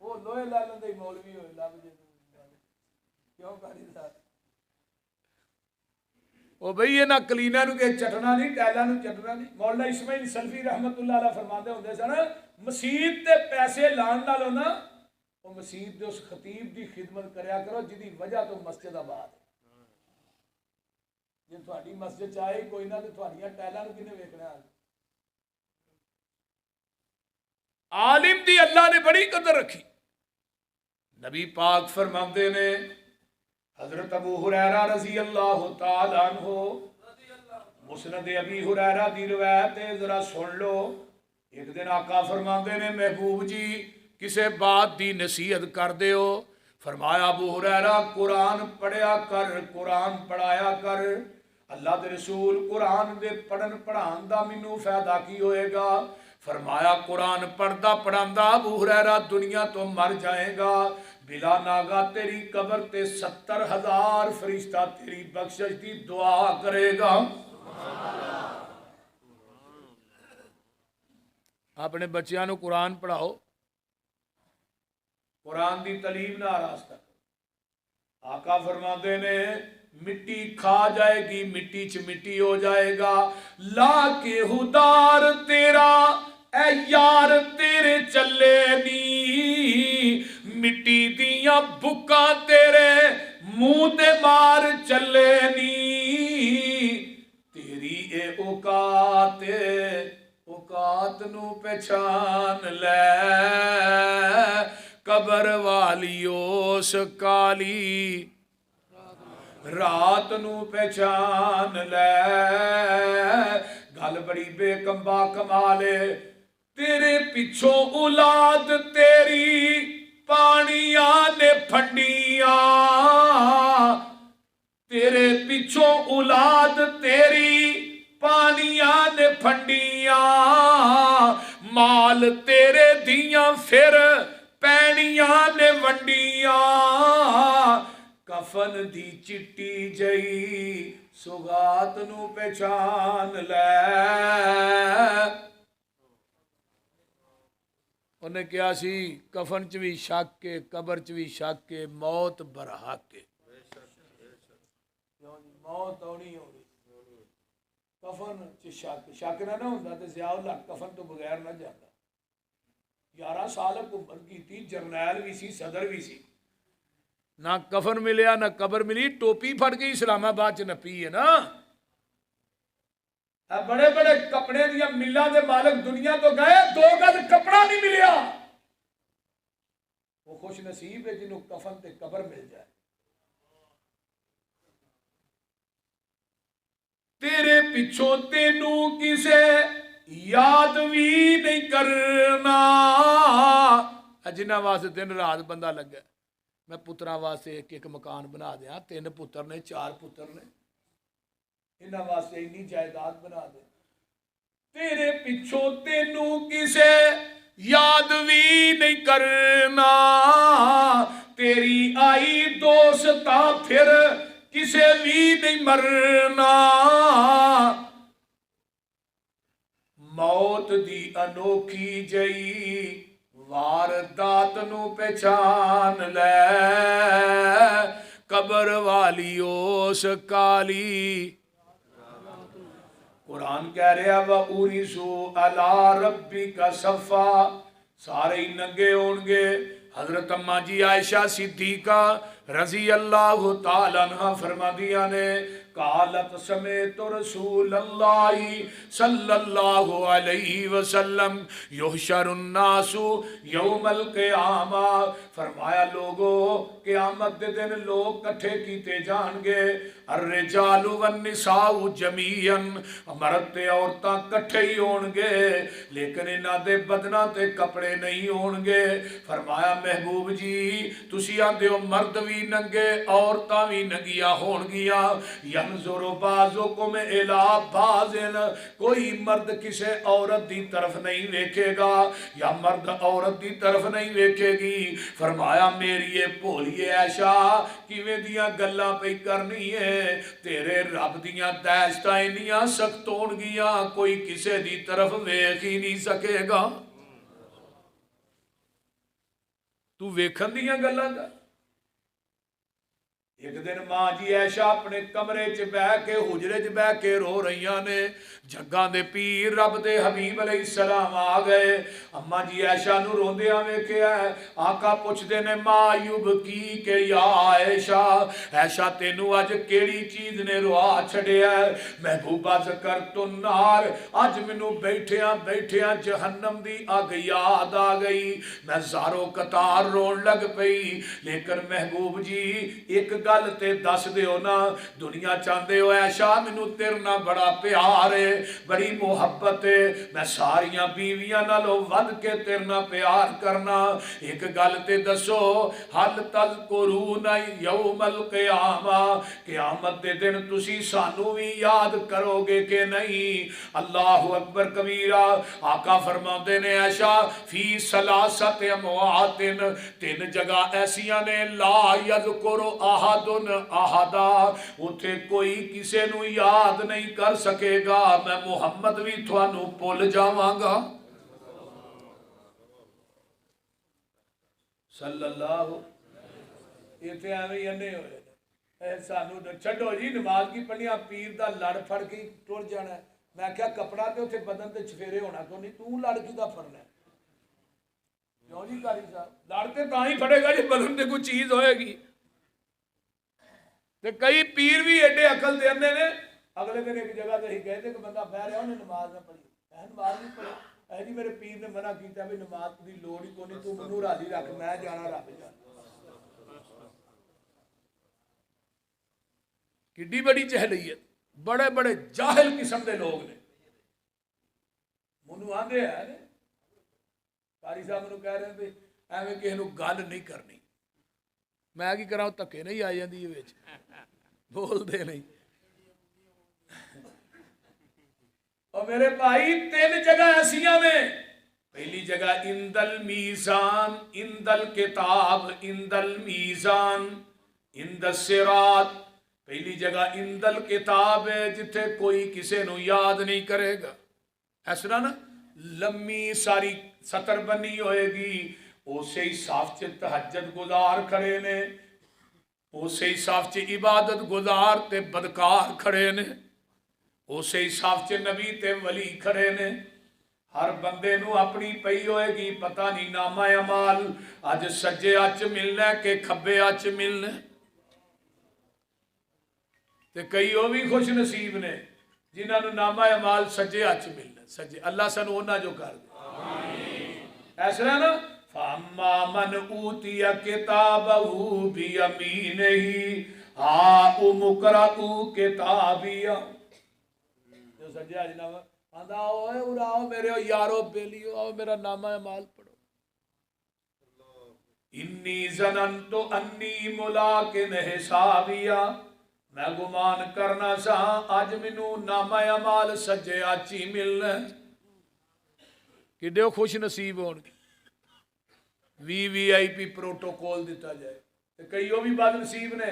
وہ لوہے لالن دے مولوی ہوئے لب جے کیوں کاری ساتھ وہ بھئی یہ نہ کلینہ نو کہ چٹنا نہیں ٹیلا نو چٹنا نہیں مولانا اسماعیل سلفی رحمت اللہ علیہ فرماندے ہوندے سن مسیط تے پیسے لان نالوں نا وہ مسیط دے اس خطیب دی خدمت کریا کرو جدی وجہ تو مسجد آباد ہے جی تھوڑی مسجد چاہے کوئی نہ تو تھوڑیاں ٹیلاں نو کنے ویکھنا ہے عالم دی اللہ نے بڑی قدر رکھی نبی پاک فرماندے نے حضرت ابو ہریرہ رضی اللہ تعالی عنہ مسند ابی ہریرہ دی روایت ہے ذرا سن لو ایک دن آقا فرماندے نے محبوب جی کسے بات دی نصیحت کر دے ہو فرمایا ابو ہریرہ قرآن پڑھیا کر قرآن پڑھایا کر اللہ دے رسول قرآن دے پڑھن پڑھان دا منو فائدہ کی ہوئے گا فرمایا قرآن پڑھدا پڑھاندا ابو ہریرہ دنیا تو مر جائے گا بلا ناگا تیری قبر تے 70,000 فرشتہ تیری بخشش دی دعا کرے گا اپنے بچیاں نو قرآن پڑھاؤ قرآن دی تعلیم نہ راستہ آقا فرماتے نے مٹی کھا جائے گی مٹی چ مٹی ہو جائے گا لا کے ہدار تیرا اے یار تیرے چلے نی مٹی دیاں بکا تیرے منہ تے مار چلے نی تیری اے اوقات نو پہچان لے قبر والی اس کالی رات نو پہچان لے گل بڑی بے کمبا کمالے تیرے پچھوں اولاد تیری پانیاں نے پھنڈیاں تیرے پچھوں اولاد تیری پانیاں نے پھنڈیاں مال تیرے دیاں پھر پینیاں نبیاں نے ونڈیاں کفن دی چٹی جئی سوغات نو پہچان لے انہیں کیا سی کفن چ بھی شک کے قبر چ بھی شک کے موت برحق کے موت آنی ہونی کفن چ شک نہ ہوندا تے ضیاء الحق کفن تو بغیر نہ جاتا 11 سال حکومت کی تھی جرنیل بھی سی صدر بھی سی نہ کفن ملیا نہ قبر ملی ٹوپی پھٹ گئی اسلام آباد چ نپی ہے نا بڑے بڑے کپڑے دیا ملاں دے مالک دنیا تو گئے 2 گز کپڑا نہیں ملیا وہ خوش نصیب ہے جنہوں کفن تے قبر مل جائے تیرے پچھوں تینوں کسے یاد بھی نہیں کرنا جنہ واسطے دن رات بندہ لگا میں پتراں واسطے ایک مکان بنا دیا 3 پتر نے 4 پتر نے انہاں واسطے اتنی جائیداد بنا دے تیرے پچھوں تینوں کسے یاد بھی نہیں کرنا تیری آئی دوستاں پھر کسے بھی نہیں مرنا موت دی انوکھی جئی واردات نو پہچان لے قبر والی اس کالی قرآن کہہ رہا وَأُرِسُوا عَلَىٰ رَبِّكَ صَفًّا سارے ہی ننگے ہونگے حضرت اماں جی عائشہ صدیقہ رضی اللہ تعالیٰ عنہ فرما دیا نے قالت سمیت رسول اللہ صلی اللہ علیہ وسلم یحشر الناس یوم القیامہ فرمایا لوگو قیامت دے دن لوگ کٹھے کیتے جان گے الرجال والنساء جمیعا مرد تے عورتاں کٹھے ہی ہون گے لیکن انہاں دے بدناں تے کپڑے نہیں ہون گے فرمایا محبوب جی تسی آندے ہو مرد بھی ننگے عورتاں بھی ننگیاں ہون گیاں ینظر بعضکم الی بعض کوئی مرد کسے عورت دی طرف نہیں ویکھے گا یا مرد عورت دی طرف نہیں ویکھے گی فرمایا میری یہ بھولیے عائشہ کیویں دیاں گلاں پہ کرنی ہے تیرے رب دیاں دہشتاں انیاں سخت ہون گیاں کوئی کسے دی طرف ویکھ ہی نہیں سکے گا تو ویکھن دیاں گلاں دا ایک دن ماں جی عائشہ اپنے کمرے چ بہ کے حجرے چ بہ کے رو رہیاں نے جگاں دے پیر رب دے حبیب علیہ السلام آ گئے اماں جی عائشہ نو روندیاں ویکھیا ہے آقا پوچھدے نے ماں ایوب کی کہ یا عائشہ عائشہ تینوں اج کیڑی چیز نے روا چھڈیا ہے محبوبہ ذکرت النار اج مینوں بیٹھیاں بیٹھیاں جہنم دی اگ یاد آ گئی میں زارو قطار رون لگ پئی لیکن محبوب جی ایک گل تے دس دیو نا دنیا چاندے ہو عائشہ مینوں تیرے نال بڑا پیار ہے بڑی محبت ہے میں ساریاں بیویاں نالوں ود کے تیرے نال پیار کرنا ایک گل تے دسو حل تذکرون یوم القیامہ قیامت دے دن تسی سانو بھی یاد کرو گے کہ نہیں اللہ اکبر کبیرہ آقا فرماندے نے عائشہ فی ثلاثت اموات 3 جگہ ایسیاں نے لا یذکر احد احدا اتھے کوئی کسے نو یاد نہیں کر سکے گا میں محمد بھی تھانو بھول جاواں گا صلی اللہ یہ تے ایویں انے ہوئے سانو چھڈو جی نماز کی پڑھنی پیر دا لڑ پھڑ کے ٹر جانا ہے میں کیا کپڑا تے اتنے بدن تے چفیرے ہونا تو نہیں تو لڑ کی دا پھڑنا ہے کیوں جی قاری صاحب لڑ تے تاں ہی پھڑے گا جی بدن تے کوئی چیز ہوئے گی تے کئی پیر بھی ایڈے عقل دے اندے نے اگلے دن ایک جگہ تے ہی گئے تھے کہ بندہ بہ رہا انہیں نماز نہ پڑھی نماز نہیں پڑھی اے جی میرے پیر نے منع کیتا بھی نماز دی لوڑ ہی کونی تو منو راضی رکھ میں جانا رب جانا کڈی بڑی جہلیت بڑے بڑے جاہل قسم دے لوگ نے منو آندے ہیں قاری صاحب منو کہہ رہے ہیں ایویں کسی نو گل نہیں کرنی میں کی کراں تکے نہیں آ جاندی وچ بول دے نہیں اور میرے بھائی 3 جگہ ایسیاں نے پہلی جگہ اندل میزان، اندل کتاب، اندل میزان، اندل صراط. پہلی جگہ اندل کتاب ہے جتھے کوئی کسے نو یاد نہیں کرے گا. اس طرح نا لمبی ساری سطر بنی ہوئے گی، اسے حساب سے تہجد گزار کھڑے نے، اسے حساب سے عبادت گزار تے بدکار کھڑے نے، اسے حساب سے نبی تے ولی کھڑے نے. ہر بندے نو اپنی پئی ہوئے گی پتہ نہیں نامہ اعمال اج سجے اچ ملنا ہے کہ کھبے اچ ملنا ہے. تے کئی وہ بھی خوش نصیب نے جنہاں نو نامہ اعمال سجے اچ ملنا. سجے اللہ سانو انہاں جو کر دے. اس طرح نا فَأَمَّا مَنْ أُوتِيَ كِتَابَهُ بِيَمِينِهِ هَاؤُمُ اقْرَءُوا كِتَابِيَهْ. جو سجے اج نہ آندا اوے اڑاؤ میرے یارو بیلیو، آؤ میرا نامہ اعمال پڑھو. انی ظننت انی ملاقٍ حسابیا، میں گمان کرنا سا اج مینوں نامہ اعمال سجے اچ ہی ملنا. کڈے خوش نصیب ہون گے. وی آئی پی پروٹوکول دیتا جائے. کئی وہ بھی بد نصیب نے.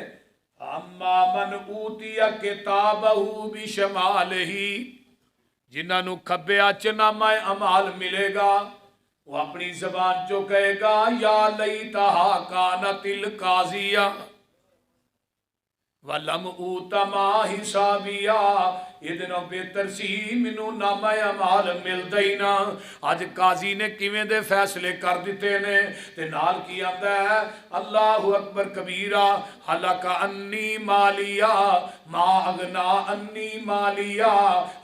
اما من اوتی کتابہ بشمالہ، جنہاں نو کھبے اچ نامہ اعمال ملے گا وہ اپنی زبان چو کہے گا یا لیتہا کانت القاضیہ وَلَمْ اُوتَ مَا حِسَابِيَا. یہ دنوں بہتر سی منو نامہ اعمال مل دینا. آج قاضی نے کیویں دے فیصلے کر دیتے نے تے نال کی آندا ہے اللہ اکبر کبیرہ. حلق انی مالیا ما اغنا انی مالیا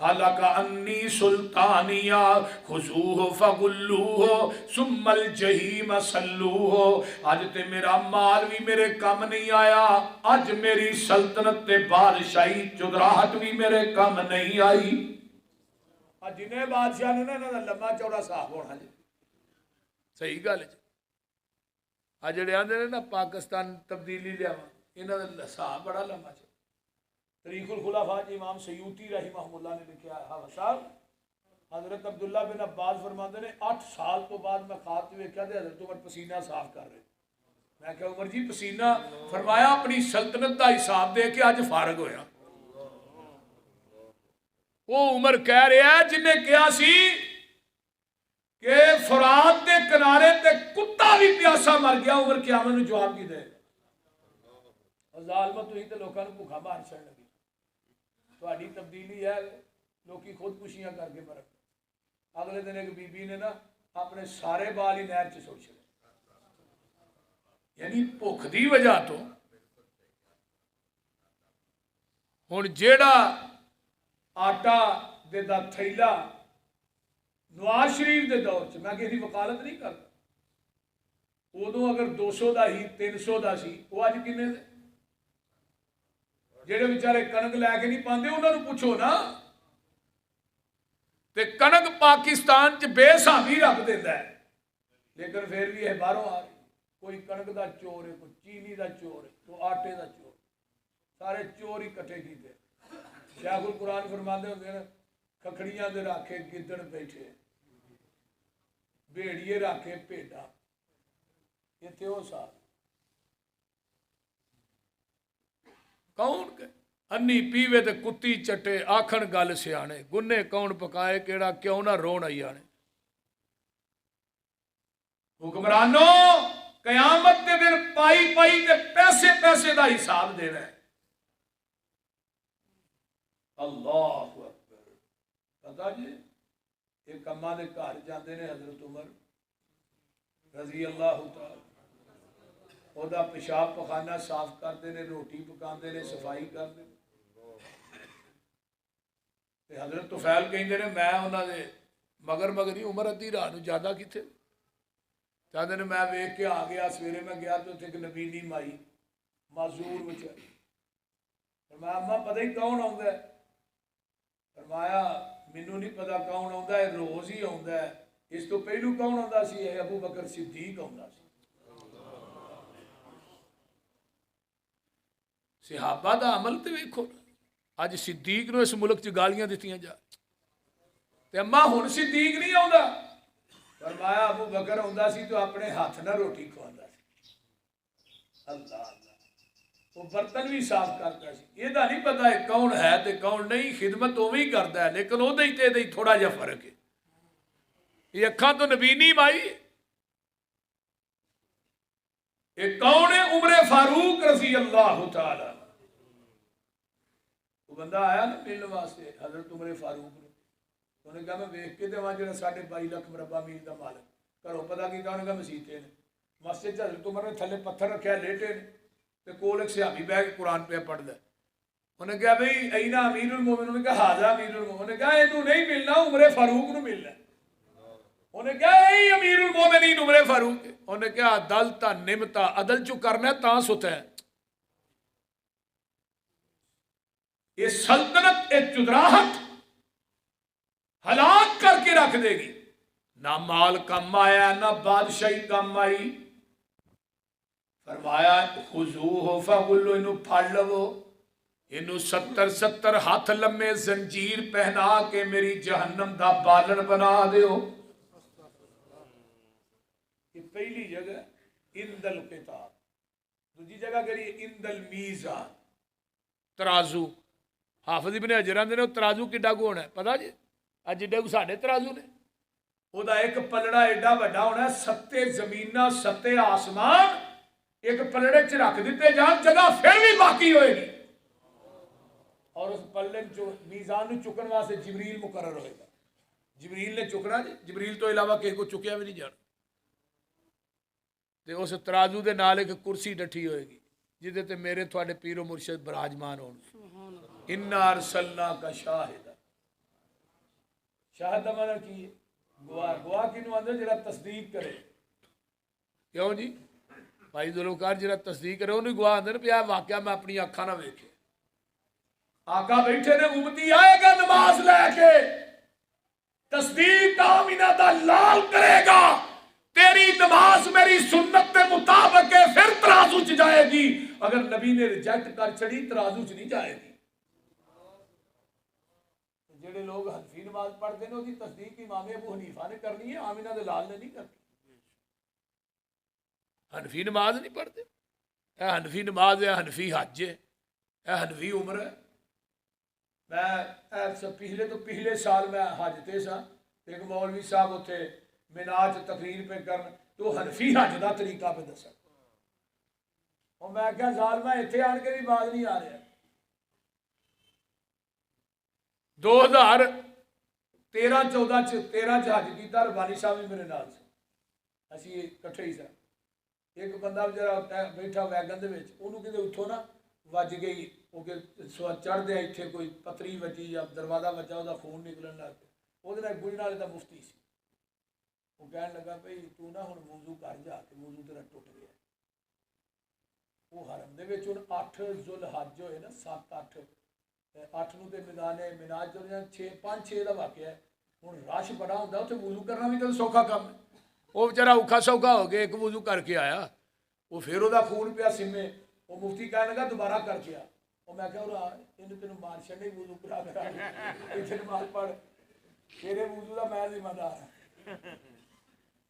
حلق انی سلطانیا خذوہ فغلوہ ثم الجحیم صلوہ. آج تے میرا مال بھی میرے کم نہیں آیا، آج میری سلطنت تے بادشاہی چودراہٹ بھی میرے کم نہیں آئی. جنہیں بادشاہ نے نا لمبا چوڑا صاحب ہونا جی. صحیح گل جی. آ جڑے آندے نے نا پاکستان تبدیلی لیا انہاں دا صاحب بڑا لمبا چوڑا. تاریخ الخلفاء جی امام سیوطی رحمہ اللہ نے لکھا ہے صاحب حضرت عبداللہ بن عباس فرماتے نے 8 سال تو بعد میں خواب چ ویکھیا تے حضرت عمر پسینہ صاف کر رہے. میں کہا عمر جی پسینہ؟ فرمایا اپنی سلطنت کا حساب دے کے آج فارغ ہویا. وہ عمر کہہ رہا ہے جن نے کیا سی کہ فرات دے کنارے تے کتا بھی پیاسا مر گیا. عمر قیامت نو جواب کی دے ظالمت ہوئی تے لوکاں نو بھوکا مار چھڑ لگی. تہاڈی تبدیلی ہے لوکی خودکشیاں کر کے مرن. اگلے دن ایک بی بی نے نا اپنے سارے بال ہی نہر چ سٹ چھڑے. یعنی بھوک دی وجہ تو ہن جیڑا آٹا دے دا تھیلا نواز شریف دے دور چ میں کسی وکالت نہیں کرتا ادو اگر 200 دا ہی 300 دا سی وہ اج کنے دے. جڑے بیچارے کنک لے کے نہیں پاندے انہاں نو پوچھو نا. تے کنک پاکستان چ بے حسابی رکھ دیندا ہے لیکن پھر بھی یہ باہروں آ رہی. کوئی کنک دا چور ہے، کوئی چینی دا چور ہے، کوئی آٹے دا چور. سارے چور ہی کٹھے کیتے. شیخ القرآن فرماندے ہوندے نے کھکھڑیاں دے راکھے گدڑ بیٹھے، بھیڑیے راکھے بھیڈاں. اتنے وہ سال کون کہ انی پیوے تے کتی چٹے آکھن گل سیانے گنے کون پکائے کیڑا کیوں نہ رون آئی آنے. حکمرانوں قیامت کے دن پائی پائی تے پیسے پیسے دا حساب دینا ہے. اللہ اکبر. پتا جی ایک اما دے گھر جاندے نے حضرت عمر رضی اللہ تعالی او دا پیشاب پخانہ صاف کرتے نے، روٹی پکاندے نے، صفائی کرتے نے. حضرت طفیل کہندے نے میں انہاں دے مگر ہی عمر ادھی رات نو زیادہ کتنے چاہتے نے میں ویکھ کے آ گیا. سویرے میں گیا تو ایک نبینی مائی معذور بچاری. فرمایا اماں پتہ ہی کون آؤں ہے؟ فرمایا مینوں نہیں پتا کون آؤں ہے، روز ہی آؤں ہے. اس تو پہلو کون آؤں سی؟ ابو بکر صدیق آؤں سی. صحابہ دا عمل تے ویکھو. اج صدیق نو اس ملک چ گالیاں دتیاں جا تے اماں ہن صدیق نہیں آؤں. فرمایا ابو بکر آتا سی تو اپنے ہاتھ نہ روٹی کھواتا سی. اللہ اللہ، وہ برتن بھی صاف کرتا سی. یہ نہیں پتا ہے کون ہے تے کون نہیں، خدمت اوویں ہی کرتا ہے، لیکن وہ تے تھوڑا جہا فرق ہے. یہ اکھاں تو نبی نہیں مائی. یہ کون ہے؟ عمر فاروق رضی اللہ تعالی. وہ بندہ آیا نا ملنے واسطے حضرت عمر فاروق نے. انہوں نے کہا میں ویخ کے دوا جا 22.5 لاکھ مربع میل کا مالک. گھروں پتا کیا انہوں نے کہا مسیتے نے. مسجد حضرت عمر نے تھلے پتھر رکھا لیٹے نے تے کول ایک صحابی بہ کے قرآن پہ پڑھتا ہے. انہوں نے کہا بھئی اینا امیر المومن. انہوں نے کہا حاضر امیر المومن. انہوں نے کہا یہ نہیں ملنا، عمر فاروق نو ملنا. انہوں نے کہا اے امیر المومنین عمر فاروق. انہوں نے کہا عدل تا نمتا، عدل چو کرنا ہے تاں ستا ہے. یہ سلطنت ایک چدراہٹ ہلاک کر کے رکھ دے گی. نہ مال کم آیا نہ بادشاہی کم آئی. فرمایا خذوہ فغلو، انہوں پھڑ لو، انہوں 70 ہاتھ لمے زنجیر پہنا کے میری جہنم دا بالن بنا دیو. یہ پہلی جگہ اند القتال. دوسری جگہ کریے اند المیزان، ترازو. حافظ ابن حجر آندے نے ترازو کڈا کو ہونا ہے پتا جی؟ اج جڈے کو ساڈے ترازو نے. وہ ایک پلڑا ایڈا وڈا ہونا ہے، 7 زمیناں 7 آسمان ایک پلڑے چ رکھ دیتے جان، جگہ پھر بھی باقی ہوئے گی. اور اس پلڑے میزان نو چکن واسطے جبریل مقرر ہوئے گا. جبریل نے چکنا جی، جبریل تو علاوہ کسی کو چکیا بھی نہیں جانا. تے اس ترازو دے نال ایک کرسی ڈٹھی ہوئے گی جہدے تے میرے تھوڑے پیر و مرشد براجمان ہون. انا ارسلناک شاہدا. شاہد مانا کی ہے؟ گواہ. گواہ کینوں آندے جڑا تصدیق کرے. کیوں جی؟ بھائی ذوالفقار جڑا تصدیق کرے انہوں گواہ آندے نے پیا واقعہ میں اپنی اکھاں نہ ویکھے. آقا بیٹھے نے امتی آئے گا نماز لے کے، تصدیق آمینہ دا لال کرے گا، تیری نماز میری سنت کے مطابق ہے، پھر ترازو چ جائے گی. اگر نبی نے ریجیکٹ کر چڑی ترازو چ نہیں جائے گی. جڑے لوگ حنفی نماز پڑھتے ہیں وہ تصدیق امام ابو حنیفہ نے کرنی ہے، آمینہ دے لال نے نہیں کرنی. حنفی نماز نہیں پڑھتے. اے حنفی نماز ہے، حنفی حج ہے، اے حنفی عمر ہے. میں پچھلے سال میں حج تے سا، ایک مولوی صاحب اتنے مناج تقریر پہ کرن تو حنفی حج دا طریقہ پہ دسا. اور میں کہا ظالمہ اتنے آن کے بھی باز نہیں آ رہا. 2013-14 حج کیتا. ربانی صاحب بھی میرے نال سے، اسی کٹھے ہی سا. ایک بندہ جرا بیٹھا ویگن دے وچ، انہوں کدے اتھوں نا وج گئی، وہ چڑھ دیا اتنے کوئی پتری وجی یا دروازہ وجا، وہ خون نکلن لگ پیا. وہ گجرا والے کا مفتی سی. وہ کہن لگا بھئی تو نہ ہن وضو کر جا کے، وضو تیرا ٹوٹ گیا. وہ حرم دے وچ ہن 8 ذوالحج ہوئے نا، 7-8 نو تے میدان مناج چلے جان، 5-6 دا واقعہ ہے. ہن رش بڑا ہوندا، اوتھے وضو کرنا بھی تو سوکھا کام ہے. وہ بیچارہ اوکھا سوکھا ہو گیا، ایک وضو کر کے آیا، وہ پھر وہ خون پیا سمے. وہ مفتی کہنے لگا دوبارہ کر کے آ. اور میں کہا انہیں تینوں مار چڑھنے وضو کرا کرا اتنے نماز پڑھ، تیرے وضو کا میں ذمہ دار ہوں.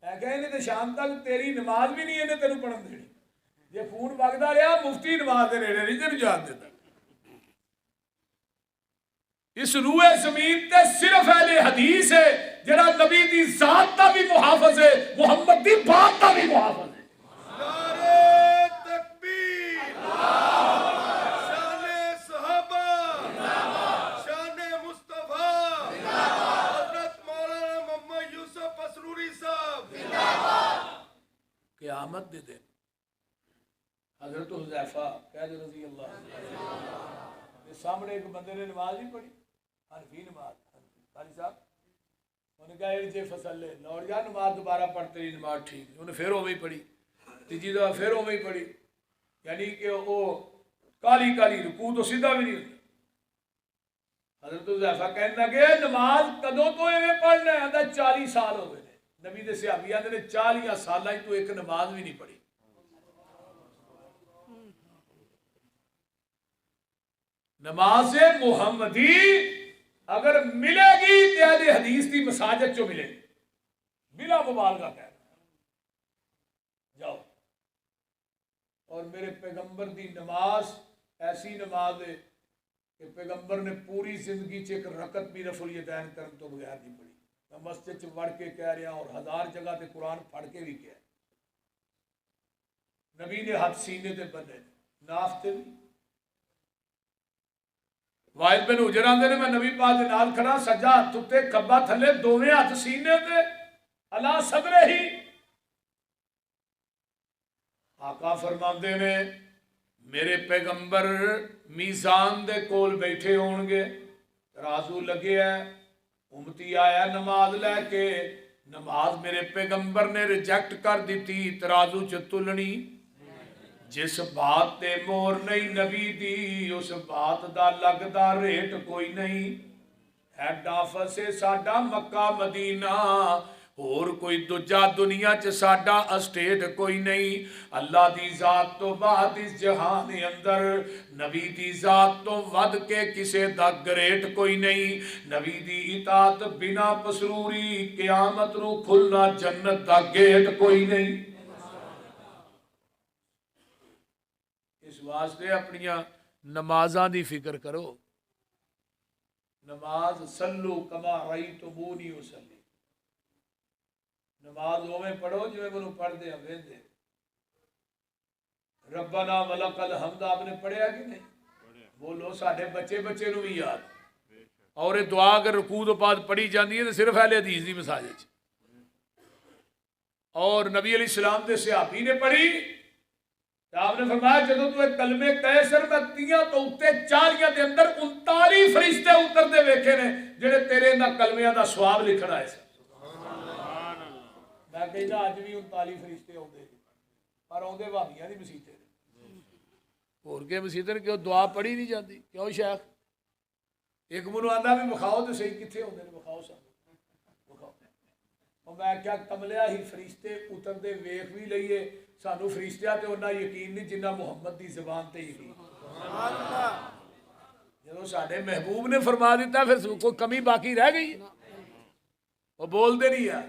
میں کہا انہیں تو شام تک تیری نماز بھی نہیں انہیں تینوں پڑھن دینی. جی خون وگدا رہا مفتی نماز دے نیڑے نہیں تینوں جان دیتا. اس روئے زمین تے صرف اہل حدیث ہے جڑا نبی دی ذات دا بھی محافظ ہے، محمد دی بات دا بھی محافظ ہے. نعرہ تکبیر، شان صحابہ، شان مصطفیٰ، حضرت مولانا محمد یوسف اسروری صاحب. قیامت دے دن حضرت حذیفہ قید رضی اللہ عنہ سامنے ایک بندے نے نماز نہیں پڑھی، حنفی نماز. قاری صاحب انہوں نے کہا یہ جے فصل لے لوٹ جا، نماز دوبارہ پڑھتے ہی نماز ٹھیک. انہوں نے پھر اوویں ہی پڑھی، تیجی دفعہ پھر اوویں ہی پڑھی. یعنی کہ وہ کالی کالی رکوع تو سیدھا بھی نہیں ہوتا. حضرت حذیفہ کہنے لگے نماز کدوں تو ایویں پڑھنا ہے؟ آندا 40 سال ہو گئے نے. نبی دے صحابی آندے نے 40 سالاں تو ایک نماز بھی نہیں پڑھی. نماز محمدی اگر ملے گی تو اہل حدیث کی مساجد چو ملے گی. بلا مبالغہ کہہ رہا جاؤ. اور میرے پیغمبر دی نماز ایسی نماز ہے کہ پیغمبر نے پوری زندگی ایک رکعت بھی رفع الیدین کرن تو بغیر نہیں پڑھی. میں مسجد چ وڑ کے کہہ رہا اور 1000 جگہ تے قرآن پڑھ کے بھی کہہ. نبی نے ہاتھ سینے تے بنے ناف تے بھی. واحد بن حجر آندے نے میں نبی پاک دے نال کھڑا سجا ہاتھ تے کھبا تھلے دوویں ہاتھ سینے تے اللہ صدرے ہی. آقا فرماندے نے میرے پیغمبر میزان دے کول بیٹھے ہون گے ترازو لگے ہے امتی آیا نماز لے کے نماز میرے پیغمبر نے ریجیکٹ کر دیتی ترازو چ تلنی. جس بات تے مور نہیں نبی دی اس بات دا لگدا ریٹ کوئی نہیں. ہیڈ آفس ہے ساڈا مکہ مدینہ اور کوئی دوجا دنیا چ ساڈا اسٹیٹ کوئی نہیں. اللہ دی ذات تو بعد اس جہان اندر نبی دی ذات تو ود کے کسے دا گریٹ کوئی نہیں. نبی دی اطاعت بنا پسروری قیامت نو کھلنا جنت دا گیٹ کوئی نہیں. اس واسطے اپنی نمازاں دی فکر کرو. نماز سلو کما رأیتمونی اصلی. نماز اوے پڑھو جو میں پڑھ دے ہمیں دے. ربنا ولک الحمد آپ نے پڑھیا کہ نہیں؟ بولو ساڑھے بچے بچے نو بھی یاد. اور یہ دعا اگر رکوع تو بعد پڑھی جاندی ہے تو صرف اہل حدیث دی مساجد. اور نبی علیہ السلام دے صحابی نے پڑھی تو آپ نے فرمایا جدو تو ایک کلمے کیسر میں تیاں تو اتے 40 دے اندر 39 فرشتے اتر دے ویکھے نے جڑے تیرے نہ کلمیاں دا ثواب لکھنا ہے. میں کہنا اج بھی 39 فرشتے آتے پر آتے بھابیاں دی مسیطے اور کے مسیطے کیوں دعا پڑھی نہیں جاتی کیوں شیخ. ایک منو آندا بھی بخاؤ تو صحیح کتنے ہوندے نے بخاؤ سانو بخاؤ. اور میں کیا کملیا ہی فرشتے اتر دے ویکھ بھی لئیے سانو فرشتیاں تے انہاں یقین نہیں جنہ محمد دی زبان تے یقین. جدو ساڈے محبوب نے فرما دیتا پھر کوئی کمی باقی رہ گئی وہ بول دے نہیں ہے.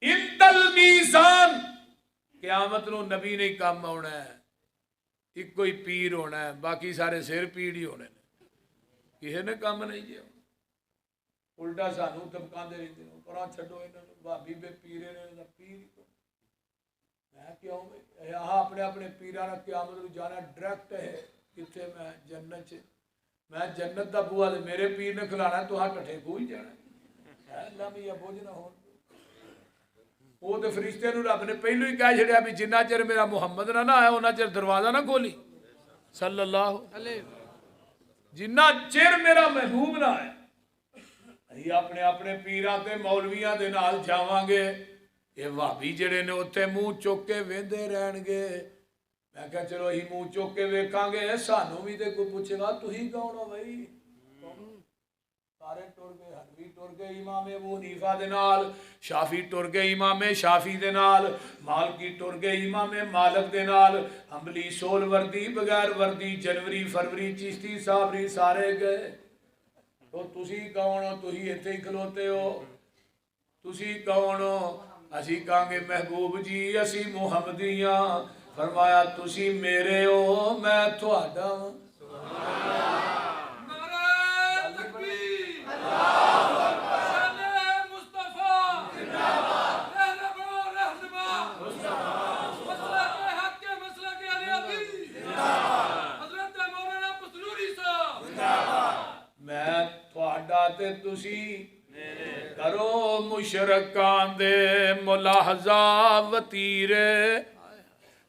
انتل میزان قیامت نو نبی نہیں کام ہونا ہے. ایک کوئی پیر ہونا ہے باقی سارے سر پیڑ ہی ہونے کسی نے کام نہیں جی. الٹا سانو دمکاندے رہندے نے پراں چھڈو انہاں نوں بھابی بے پیرے نے پیر ہی تو. میں کیوں یہاں اپنے اپنے پیراں نال قیامت نو جانا ڈائریکٹ ہے. کتنے میں جنت چ میں جنت دا بوا تے میرے پیر نے کھلانا تو ہاں ٹھٹھے کو ہی جانا. اللہ میاں بوجھ نہ ہون. وہ تو فرشتے نو رب نے پہلو ہی کہہ چھڑیا بھی جنہ چر میرا محمد نہ آیا انہ چر دروازہ نہ کھولی صلی اللہ علیہ. جنہ چر میرا محبوب نہ آیا اسی اپنے اپنے پیراں تے مولویاں دے نال جاواں گے. یہ وہابی جڑے نے اوتھے منہ چوک کے ویندے رہن گے. میں کہا چلو اسی منہ چوک کے ویکھاں گے سانو بھی تے کوئی پوچھے گا تسی کون ہو بھائی. سارے ٹر گئے. حنفی ٹر گئے امام ابو حنیفہ دے نال. شافی ٹر گئے امام شافی دے نال. مالکی ٹر گئے امام مالک دے نال. حنبلی سول وردی بغیر وردی جنوری فروری چشتی صابری سارے گئے. تو تسی کون ہو؟ تسی ایتھے ہی کھلوتے ہو. تسی کون ہو؟ اسی کہاں گے محبوب جی اسی محمدیاں. فرمایا تسی میرے ہو میں تھوڑا ہوں. میں تھوڑا تے تسی کرو مشرکان دے ملاحظہ وطیرے.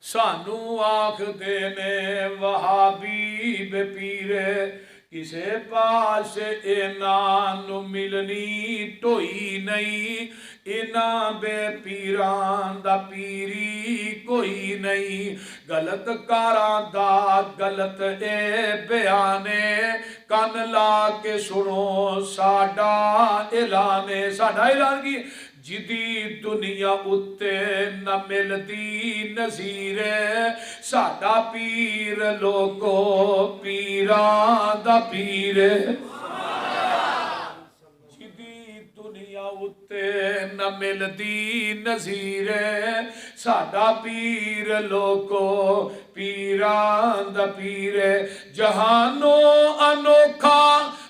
سانو آنکھ دینے وہابی بے پیرے. کسے پاس اینان ملنی ٹوئی نہیں. اینا بے پیران دا پیری کوئی نہیں. غلط کاران دا غلط اے بیانے. کن لا کے سنو ساڈا اعلانے. ساڈا اعلان کی جدی دنیا اتے نہ ملتی نظیر. ساڈا پیر لوگو پیران دا پیر. جدی دنیا نہ ملدی نظیر ساڈا پیر لوکو پیران دا پیر جہانو انوکھا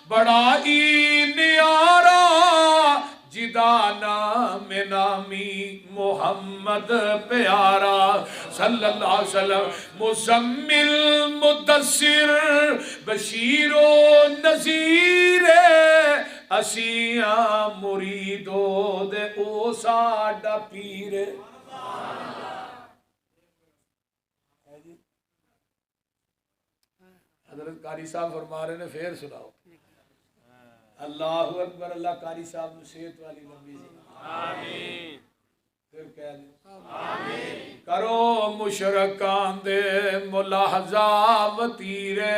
بڑا ہی نیارا جدا نام نامی محمد پیارا صلی اللہ علیہ وسلم مزمل مدثر بشیر و نذیر اسیاں مریدو دے او ساڈا پیر حضرت قاری صاحب فرما رہے نے پھر سناؤ اللہ اکبر اللہ قاری صاحب نے صحت والی لمبی زندگی آمین پھر کہہ دیں آمین کرو مشرکان دے ملاحظہ وطیرے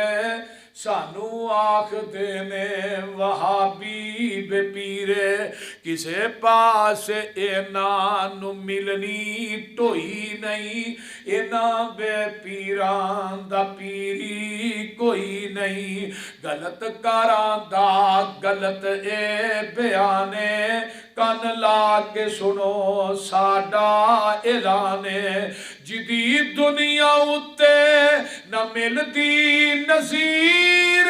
سانو آخ دینے وہابی بے پیرے کسے پاس اینانو ملنی ٹوئی نہیں اینا بے پیران دا پیری کوئی نہیں غلط کاران دا غلط اے بیانے کن لا کے سنو ساڈا اعلانے جدید دنیا اتے نہ ملدی نظیر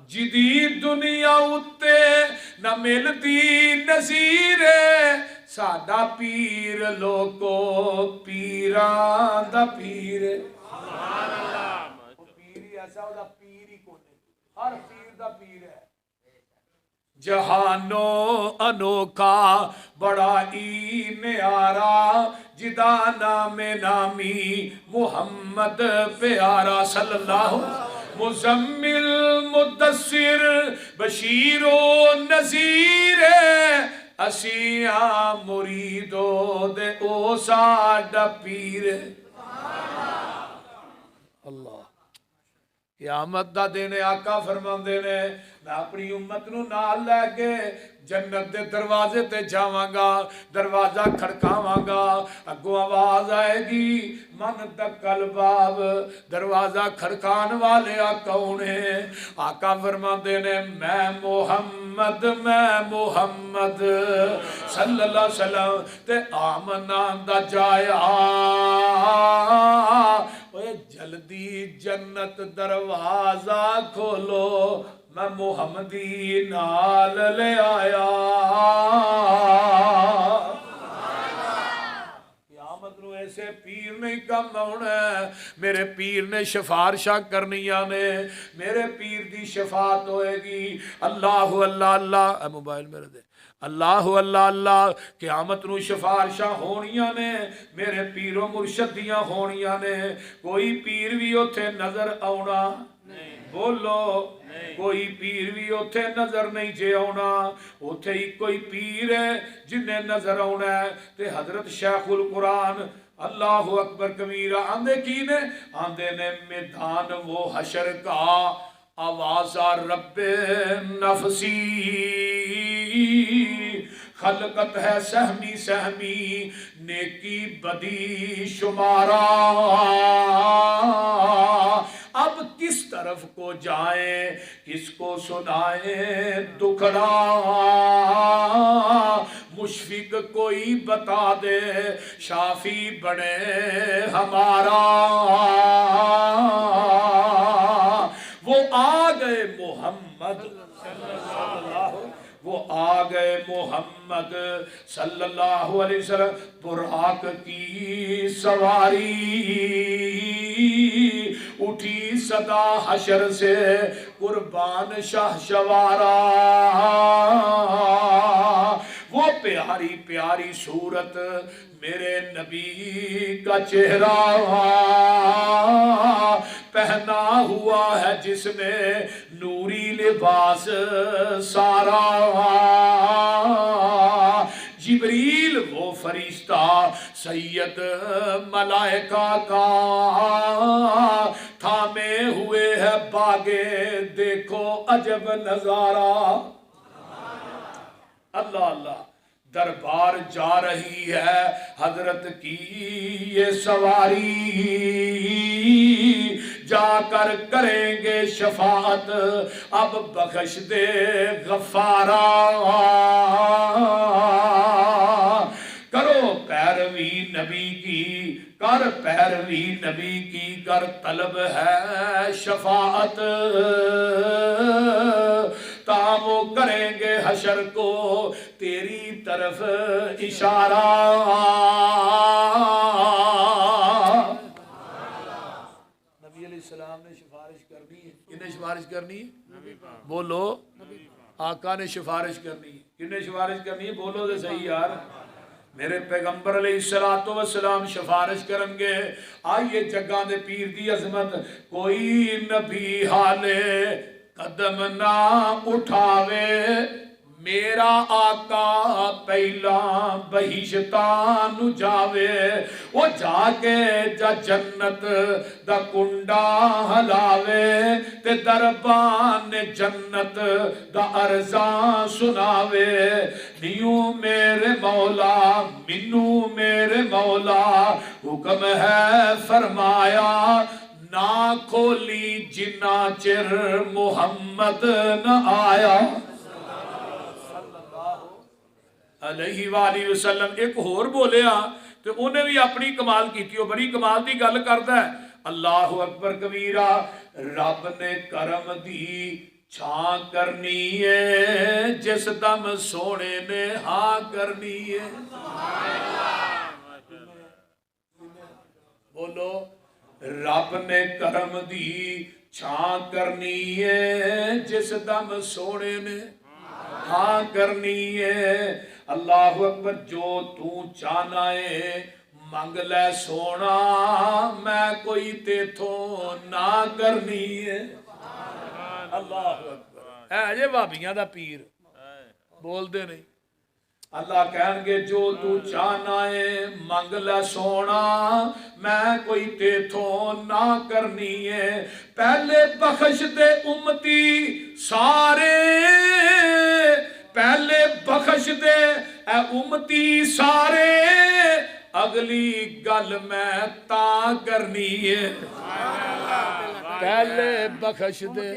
جدید دنیا اتے نہ ملدی نظیر ساڈا پیر لوکو پیران دا پیر پیر ایسا ہو دا پیر ہی کونے ہر پیر دا پیر ہے جہانو انوکھا بڑا ہی نیارا جدا نام نامی محمد پیارا صلی اللہ مزمل مدثر بشیر و نذیر اسیاں مریدو دے او ساڈا پیر اللہ قیامت دا دن آقا فرماندے نے میں اپنی امت نو نال لے کے جنت دے دروازے تے جاواں گا دروازہ کھڑکاواں گا اگوں آواز آئے گی من دکل باب دروازہ کھڑکان والے کون ہیں آقا فرماندے نے میں محمد صلی اللہ علیہ وسلم تے آمنا دا جایا جلدی جنت دروازہ کھولو میں محمدی نال لے آیا قیامت نو ایسے پیر نہیں کم ہونا ہے میرے پیر نے شفارشاں کرنیاں نے میرے پیر دی شفاعت ہوئے گی اللہ اللہ اللہ اے موبائل میرے دے اللہ اللہ اللہ قیامت نو شفارشاں ہونیاں نے میرے پیرو مرشد دیاں ہونیاں نے کوئی پیر بھی اوتھے نظر آونا بولو کوئی پیر بھی اوتھے نظر نہیں جے آونا اوتھے ہی کوئی پیر ہے جنہیں نظر آونا ہے تے حضرت شیخ القرآن اللہ اکبر کبیرہ آندے کی نے آندے نے میدان وہ حشر کا آوازہ رب نفسی خلقت ہے سہمی سہمی نیکی بدی شمارا اب کس طرف کو جائیں کس کو سنائیں دکھڑا مشفق کوئی بتا دے شافی بنے ہمارا وہ آ گئے محمد صلی اللہ وہ آ گئے محمد صلی اللہ علیہ وسلم براق کی سواری اٹھی صدا حشر سے قربان شاہ شوارا وہ پیاری پیاری صورت میرے نبی کا چہرہ پہنا ہوا ہے جس نے نوری لباس سارا جبریل وہ فرشتہ سید ملائکہ کا تھامے ہوئے ہے باغے دیکھو عجب نظارہ اللہ اللہ دربار جا رہی ہے حضرت کی یہ سواری جا کر کریں گے شفاعت اب بخش دے غفارا کرو پیروی نبی کی کر پیروی نبی کی کر طلب ہے شفاعت تا وہ کریں گے حشر کو تیری طرف اشارہ نبی علیہ السلام نے سفارش کرنی ہے کنہیں سفارش کرنی ہے بولو آقا نے سفارش کرنی ہے کنہیں سفارش کرنی ہے بولو تو صحیح یار میرے پیغمبر علیہ السلام سفارش کرن گے آئیے جگہ دے پیر دی عظمت کوئی نبی حالے قدم نہ اٹھاوے میرا آقا پہلا بہشتان جاوے وہ جا کے جا جنت دا کنڈا ہلاوے تے دربان جنت دا عرضاں سناوے نیوں میرے مولا منو میرے مولا حکم ہے فرمایا نہ کھولی جنا چر محمد نہ آیا علیہ وآلہ وسلم ایک اور بولیا تو انہیں بھی اپنی کمال کی تھی وہ بڑی کمال دی گل کرتا ہے اللہ اکبر کبیرہ رب نے کرم دی چھاں کرنی ہے جس دم سونے نے ہاں کرنی ہے بولو رب نے کرم دی چھاں کرنی ہے جس دم سونے نے ہاں کرنی ہے اللہ اکبر جو تو چاہنا ہے منگ لے سونا میں کوئی تیتھوں نہ کرنی ہے اللہ اکبر اے جے بھابیاں دا پیر بول دے نہیں اللہ کہیں گے جو تو چاہنا ہے منگ لے سونا میں کوئی تیتھوں نہ کرنی ہے پہلے بخش دے امتی سارے پہلے بخش دے اے امتی سارے اگلی گل میں تا کرنی ہے پہلے بخش دے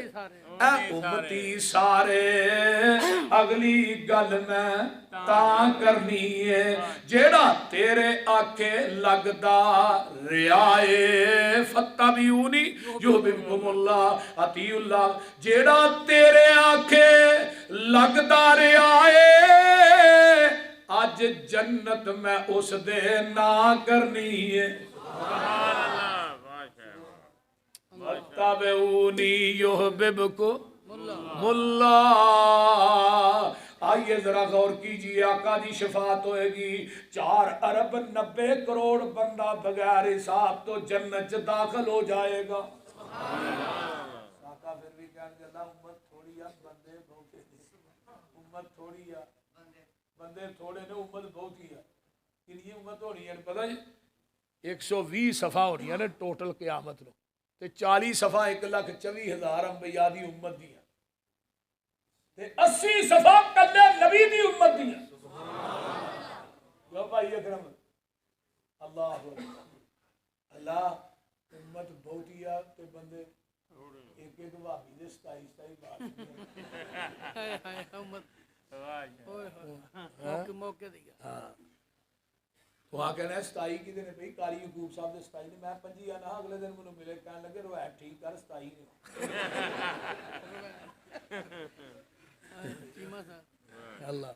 اے امتی سارے اگلی گل میں تا کرنی ہے جیڑا تیرے آکھے لگدا ریائے فتبعونی یحببکم اللہ اطیعوا اللہ جیڑا تیرے آکھے لگدا ریائے آج جنت میں اس دے نہ کرنی ہے فتبعونی یحببکم اللہ آئیے ذرا غور کیجئے آقا دی شفاعت ہوئے گی 4 ارب 90 کروڑ بندہ بغیر حساب تو جنت داخل ہو جائے گا آقا پھر بھی کہنے گے اللہ امت تھوڑی ہے بندے بہت ہیں امت تھوڑی ہے بندے تھوڑے نے امت بہت ہی ہے کنی امت ہونی ہے پتہ جی 120 صفحہ ہونی ہے نا ٹوٹل قیامت نو تے 40 صفحہ 1,24,000 انبیاء دی امت دی 80 صفحہ کلے نبی دی امت دی لو بھائی اکرم اللہ اللہ امت بہت ہی ہے تے بندے ایک ایک وہابی دے 27 بات موقع دیا وہاں کہنا ہے 27 کی دن بھئی قاری یعقوب صاحب دے 27 نے میں 25 آنا اگلے دن منو ملے کہنے لگے روایت ٹھیک کر 27 نے اللہ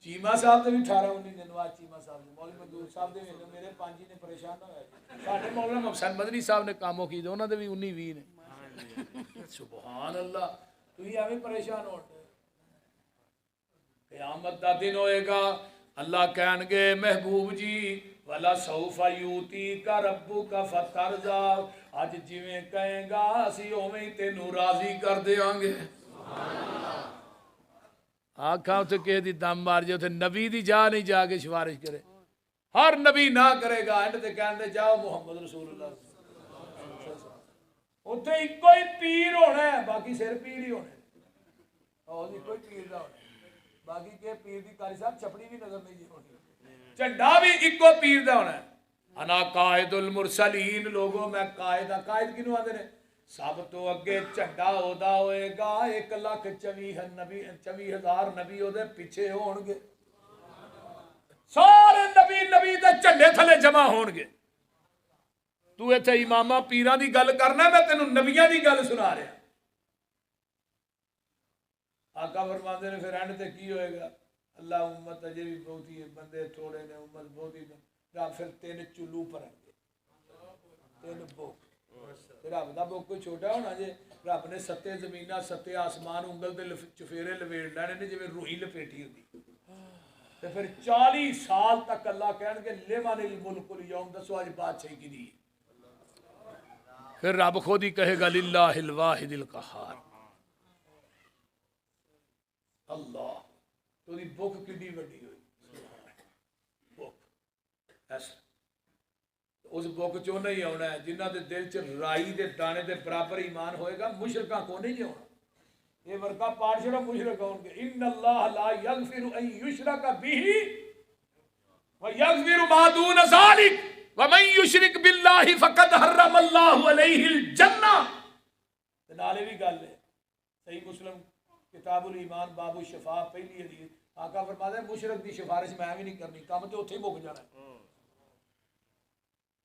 چیمہ صاحب دے بھی 18-19 دن بعد چیمہ صاحب دے مولوی مدور صاحب دے میرے 5 نے پریشان نہ ہوئے ساڈے مولانا محسن مدنی صاحب نے کاموں کی انہاں دے بھی 19-20 نے سبحان اللہ تو ہی ایویں پریشان ہوتے قیامت دا دن ہوئے گا اللہ کہن گے محبوب جی وَلَا سَوْفَ يُؤْتِيكَ رَبُّكَ فَتَرْضَىٰ آج جویں کہیں گا اسی اوویں تینوں راضی کر دیاں گے آنکھاں تے کہے دی دم مار جو تے نبی دی جا نہیں جا کے سفارش کرے ہر نبی نہ کرے گا اینڈ تے کہن دے جاؤ محمد رسول اللہ اوتھے ایکو ہی پیر ہونا ہے باقی سر پیر ہی ہونے اور کوئی پیر نہ ہونا باقی کے پیر دی کاری صاحب چھپڑی بھی نظر نہیں جی ہونی چنڈا بھی ایکو پیر دا ہونا ہے انا قائد المرسلین، لوگوں میں قائد ہاں۔ قائد کنوں آندے نے؟ سب تو اگے جھنڈا اودا ہوئے گا، 1,24,000 نبی او دے پیچھے ہون گے، سارے نبی دے جھنڈے تھلے جمع ہون گے۔ تو ایتھے اماماں پیراں دی گل کرنا، میں تینوں نبیاں دی گل سنا رہا۔ آقا فرماندے نے پھر اینڈ تے کی ہوئے گا؟ اللہ امت اجے بھی بہتی ہے، بندے تھوڑے نے، امت بہت ہی رب پھر 3 چلو بھرن گے، 3 بک۔ رب دا بک کوئی چھوٹا ہونا جے؟ رب نے 7 زمیناں 7 آسمان انگل دے چفیرے لپیٹ لینے نے، جویں روئی لپیٹی ہوندی۔ تے پھر 40 سال تک اللہ کہن گے لمن الملک اليوم، دسو اج بادشاہی کی دی؟ پھر رب خود ہی کہے گا للہ الواحد القہار۔ اللہ تو دی بک کڈی وڈی ہوئی بک، ایسا اس بک چوں نہیں آنا ہے جنہ دے دل چ رائی دے دانے دے برابر ایمان ہوئے گا، مشرکاں کو نہیں آنا۔ یہ ورقہ پاڑ چھڑا مشرک ہون گے۔ ان اللہ لا یغفر ان یشرک بہ ویغفر ما دون ذلک ومن یشرک باللہ فقد حرم اللہ علیہ الجنہ۔ نالے بھی گل ہے، صحیح مسلم کتاب الایمان باب الشفاء پہلی حدیث، آقا فرماتا ہے مشرک دی سفارش میں بھی نہیں کرنی، کام تے اوتھے ہی مک جانا ہے۔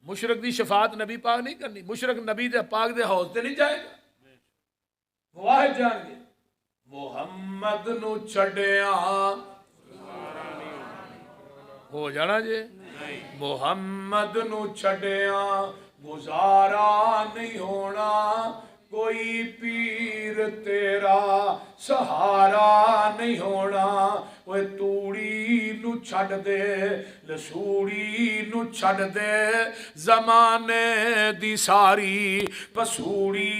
مشرک دی شفاعت نبی پاک نہیں کرنی، مشرک نبی دے پاک دے حوض تے نہیں جائے گا۔ مواحد جان گے محمد نو چھڑیا ہو جانا جے، محمد نو چھڑیا گزارا نہیں ہونا، کوئی پیر تیرا سہارا نہیں ہونا۔ وہ توڑی نو چھڑ دے، لسوڑی نو چھڑ دے، زمانے دی ساری پسوڑی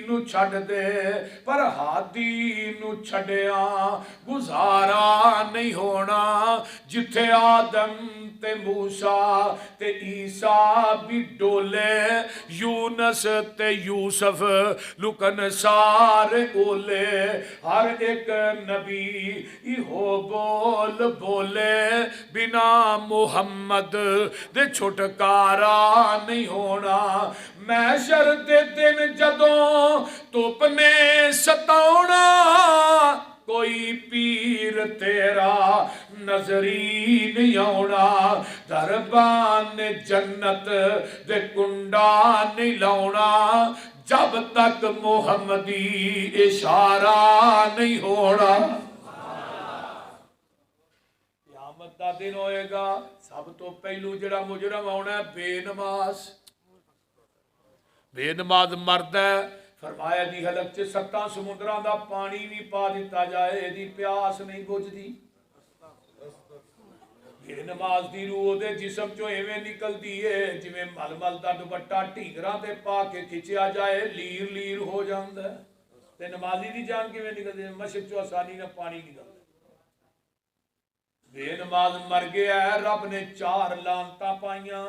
نو چھڑ دے، پر ہادی نو چھڑیا گزارا نہیں ہونا۔ جتھے آدم تے موسیٰ تے عیسیٰ بھی ڈولے، یونس تے یوسف لکن سارے اولے، ہر ایک نبی ہو بول بولے، بنا محمد دے چھٹکارا نہیں ہونا۔ محشر دے دن جدوں توپ نے ستاؤنا، کوئی پیر تیرا نظری نہیں آنا۔ دربان جنت دے کنڈا نہیں لاؤنا، جب تک محمدی اشارہ نہیں ہونا۔ قیامت دا دن ہوئے گا، سب تو پہلو جڑا مجرم ہونا ہے بے نماز۔ بے نماز مرد ہے، فرمایا دی حلق چ 7 سمندران دا پانی بھی پا دیتا جائے، دی پیاس نہیں بجھ دی۔ بے نماز دی روح دے جسم چو ایویں نکل دیئے جویں مل مل دا دوپٹہ ٹھیکراں تے پا کے کھچیا جائے، لیر لیر ہو جاندا ہے۔ تے نمازی دی جان کیویں نکل دی؟ مشک چو آسانی نہ پانی نکلدا۔ بے نماز مر گیا ہے، رب نے 4 لعنتاں پائیاں،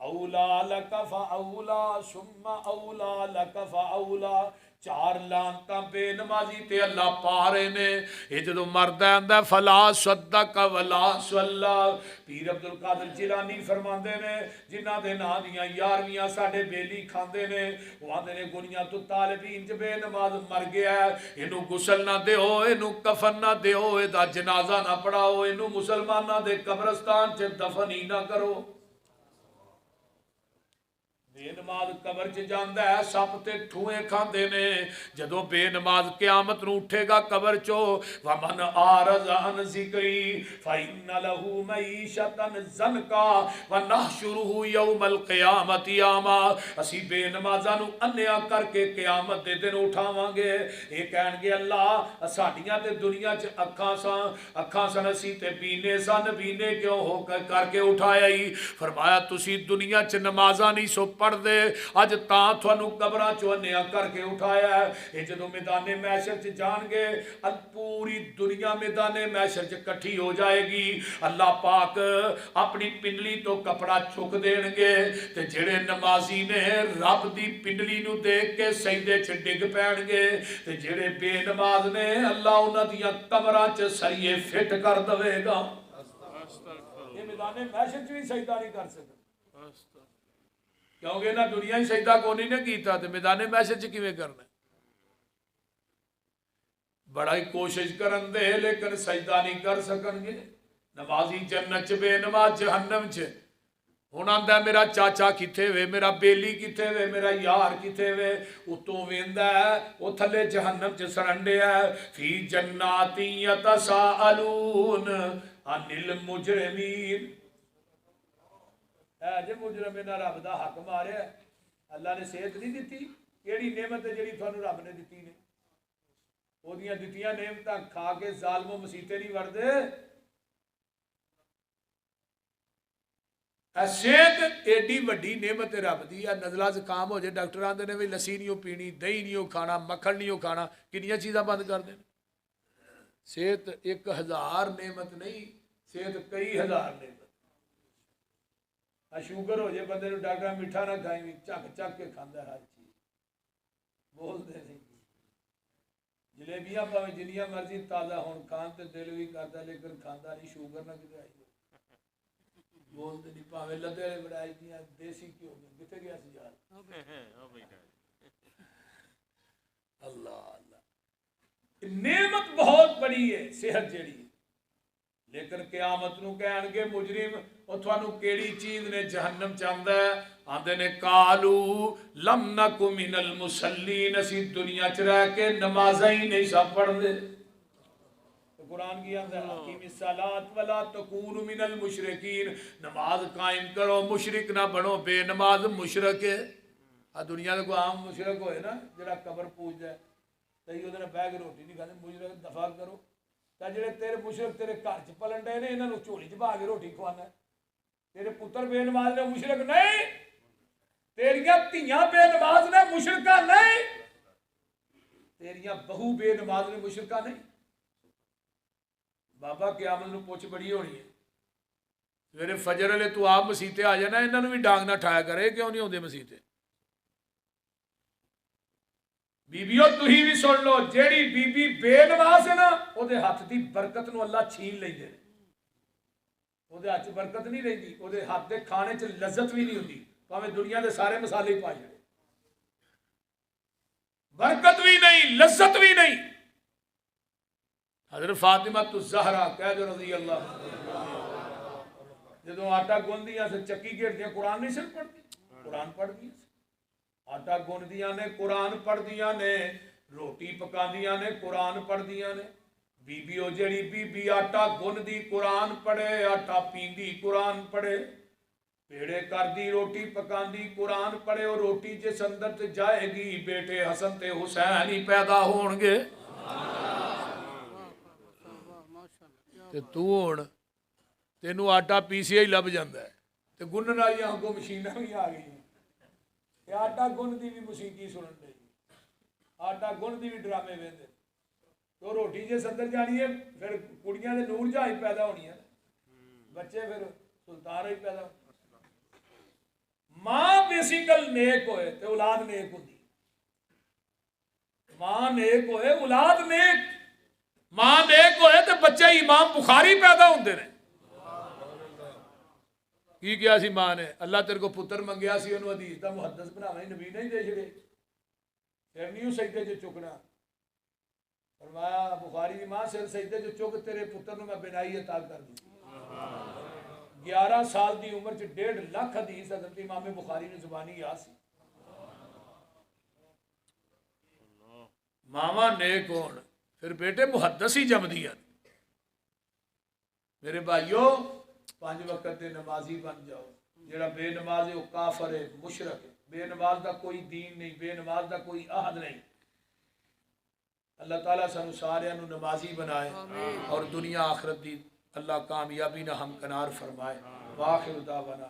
اولا لک فاولا ثم اولا لک فاولا۔ 4 لعنتاں بے نمازی تے اللہ پا رہے نے۔ یہ جدو مرد ہے فلا صدق ولا صلی۔ پیر عبدالقادر جیلانی فرماندے نے جنہ دے نا دیاں 11ویں ساڈے بیلی کھاندے نے، وہ آندے نے گنیاں تو طالبین چ بے نماز مر گیا ہے، اینو غسل نہ دیو، اینو کفن نہ دیو، ایدا جنازہ نہ پڑھاؤ، اینو مسلماناں دے قبرستان چ دفن ہی نہ کرو۔ بے نماز قبر چ جاندا ہے، سپ تے ٹھوئے کھاندے نے۔ جدو بے نماز قیامت نو اٹھے گا قبر چو، ومن اعرض عن ذکری فإن له معیشۃ ضنکا ونحشرہ یوم القیامت اعما۔ اسی بے نمازاں نو انیا کر کے قیامت دے دن اٹھاواں گے۔ اے کہن گے اللہ ساڈیاں تے دنیا چ اکھاں سن، اسی تے بینے سن، بینے کیوں ہو کر کے اٹھایا ہی؟ فرمایا تسی دنیا چ نمازاں نہیں سو پڑھ دے، اج تاں تھانوں قبراں چوں انیا کر کے اٹھایا ہے۔ اے جدوں میدان محشر چ جان گے، پوری دنیا میدان محشر چ کٹھی ہو جائے گی، اللہ پاک اپنی پنڈلی تو کپڑا چک دین گے، تے جڑے نمازی نے رب دی پنڈلی نو دیکھ کے سجدے چ ڈگ پین گے، تے جڑے بے نماز نے اللہ انہاں دیاں کمراں چ سریے فٹ کر دے گا۔ یہ میدان محشر چ بھی سجدہ نہیں کر سکتے۔ کیونکہ انہیں دنیا ہی سجدہ کو نہیں نے کیتا تو میدان محشر چ کیویں کرنا؟ بڑا ہی کوشش کرن دے لیکن سجدہ نہیں کر سکن گے. نمازی جنت چ بے نماز جہنم چ. ہوں آتا میرا چاچا کتنے وے، میرا بیلی کتنے وے، میرا یار کتنے وے، اتوں ویندا ہے وہ تھلے جہنم چ سرنڈیا فی جنات یتساءلون عن المجرمین. ہے جی مجرم انہاں رب دا حق ماریا. اللہ نے صحت نہیں دیتی، کیڑی نعمت ہے جڑی تھانوں رب نے دیتی نے؟ وہ دتیاں نعمتاں کھا کے ظالموں مسیتے نہیں وڑدے. صحت ایڈی وڈی نعمت رب دی. نزلہ زکام ہو جائے ڈاکٹر آندے نے بھی لسی نہیں پینی، دہی نہیں کھانا، مکھن نہیں کھانا، کنیاں چیزاں بند کر دیں. صحت 1000 نعمت نہیں، صحت کئی ہزار نعمت. شوگر ہو جائے بندے ڈاکٹر میٹھا نہ کھائیں، چک چک کے کھانا ہر چیز. بولتے نہیں جلیبیاں پاویں جنیاں مرضی تازہ ہون کھان تے دل بھی کرتا لیکن کھانا نہیں. شوگر نہ کدے آئی بولتے نہیں. پاویں لدے والے بڑائی دیاں دیسی گھیو میں کتنے گیا سی یار. اللہ اللہ نعمت بہت بڑی ہے صحت جیڑی. لیکن قیامت نو کہن گے مجرم او تھانوں کیڑی چیز نے جہنم چاہندا ہے؟ آندے نے قالو لم نک من المصلین. اسی دنیا چ رہ کے نمازاں ہی نہیں سا پڑھدے. قرآن کی آندا ہے اقیم الصلاۃ ولا تکونوا من المشرکین. نماز قائم کرو، مشرک نہ بنو. بے نماز مشرک ہے. دنیا دے کوئی عام مشرک ہوئے نا جڑا قبر پوجدا ہے تے او دے بیٹھ کے روٹی نہیں کھاندے، مشرک دفع کرو. تے جڑے تیرے مشرک تیرے گھر چ پلن ڈے نے انہاں نوں جھولی چ پا کے روٹی کھوانا. تیرے پتر بے نماز نے مشرک نہیں، تیریاں دھیاں بے نماز نے مشرکہ نہیں، تیریاں بہو بے نماز نے مشرکہ نہیں. بابا قیامت نو پوچھ بڑی ہونی ہے. سویرے فجر والے تو آپ مسیتے آ جانا، انہاں نوں بھی ڈانگ نہ ٹھایا کرے. کیوں نہیں آتے مسیتے؟ بیبیو تھی بھی سن لو، جیڑی بی بی بے نماز ہے نا وہ دے ہاتھ دی برکت نو اللہ چھین لیندے. وہ دے ہاتھ برکت نہیں رہتی، وہ دے ہاتھ دے کھانے چ لذت بھی نہیں ہوتی. پاویں دنیا دے سارے مسالے پا جائے، برکت بھی نہیں، لذت بھی نہیں. حضرت فاطمہ الزہرا کہہ دو رضی اللہ جدوں آٹا گوندیاں سے چکی گھیردیاں قرآن نہیں سن پڑھتی، قرآن پڑھ دی. آٹا گوندیاں نے قرآن پڑھ دیاں نے، روٹی پکاندیاں نے قرآن پڑھ دیاں نے. بیبیو جڑی بی بی آٹا گوندی قرآن پڑھے، آٹا پیندی قرآن پڑھے، پیڑے کردی روٹی پکاندی قرآن پڑھے. اور روٹی جس اندر تے جائے گی بیٹے حسن تے حسین ہی پیدا ہون گے. تے تو ہن تینوں آٹا پیسیا ہی لب جاندا ہے تے گنن والیاں اگوں مشیناں بھی آ گئی. آٹا گن دی بھی موسیقی سنن دے، آٹا گن دی بھی ڈرامے ویندے. تو روٹی جس اندر جانی ہے پھر کڑیاں دے نور جہاں ہی پیدا ہونی ہے، بچے پھر سلطان ہی پیدا ہونی. ماں بیسیکل نیک ہوئے تے اولاد نیک ہوتی. ماں نیک ہوئے اولاد نیک، ماں نیک ہوئے تے بچے امام بخاری پیدا ہوندے نے. کی کیا سی ماں نے؟ اللہ تیرے کو پتر منگیا سی، انہوں حدیث دا محدث بناویں، نبی نہیں دے چھڑے، پھر نہیں سجدے جو چکنا. فرمایا بخاری دی ماں سر سجدے جو چک تیرے پتر نو میں بنائی عطا کر دی. 11 سال دی عمر چ 1.5 لاکھ حدیث حضرت امام بخاری نے زبانی یاد سی. ماما نیک ہون پھر بیٹے محدث ہی جم دیا. میرے بھائیو 5 وقت دے نمازی بن جاؤ. جڑا بے نماز ہے وہ کافر ہے، مشرک ہے. بے نماز دا کوئی دین نہیں، بے نماز دا کوئی عہد نہیں. اللہ تعالیٰ سانو سارے نو نمازی بنائے اور دنیا آخرت دی اللہ کامیابی نہ ہم کنار فرمائے. واخر دعوانا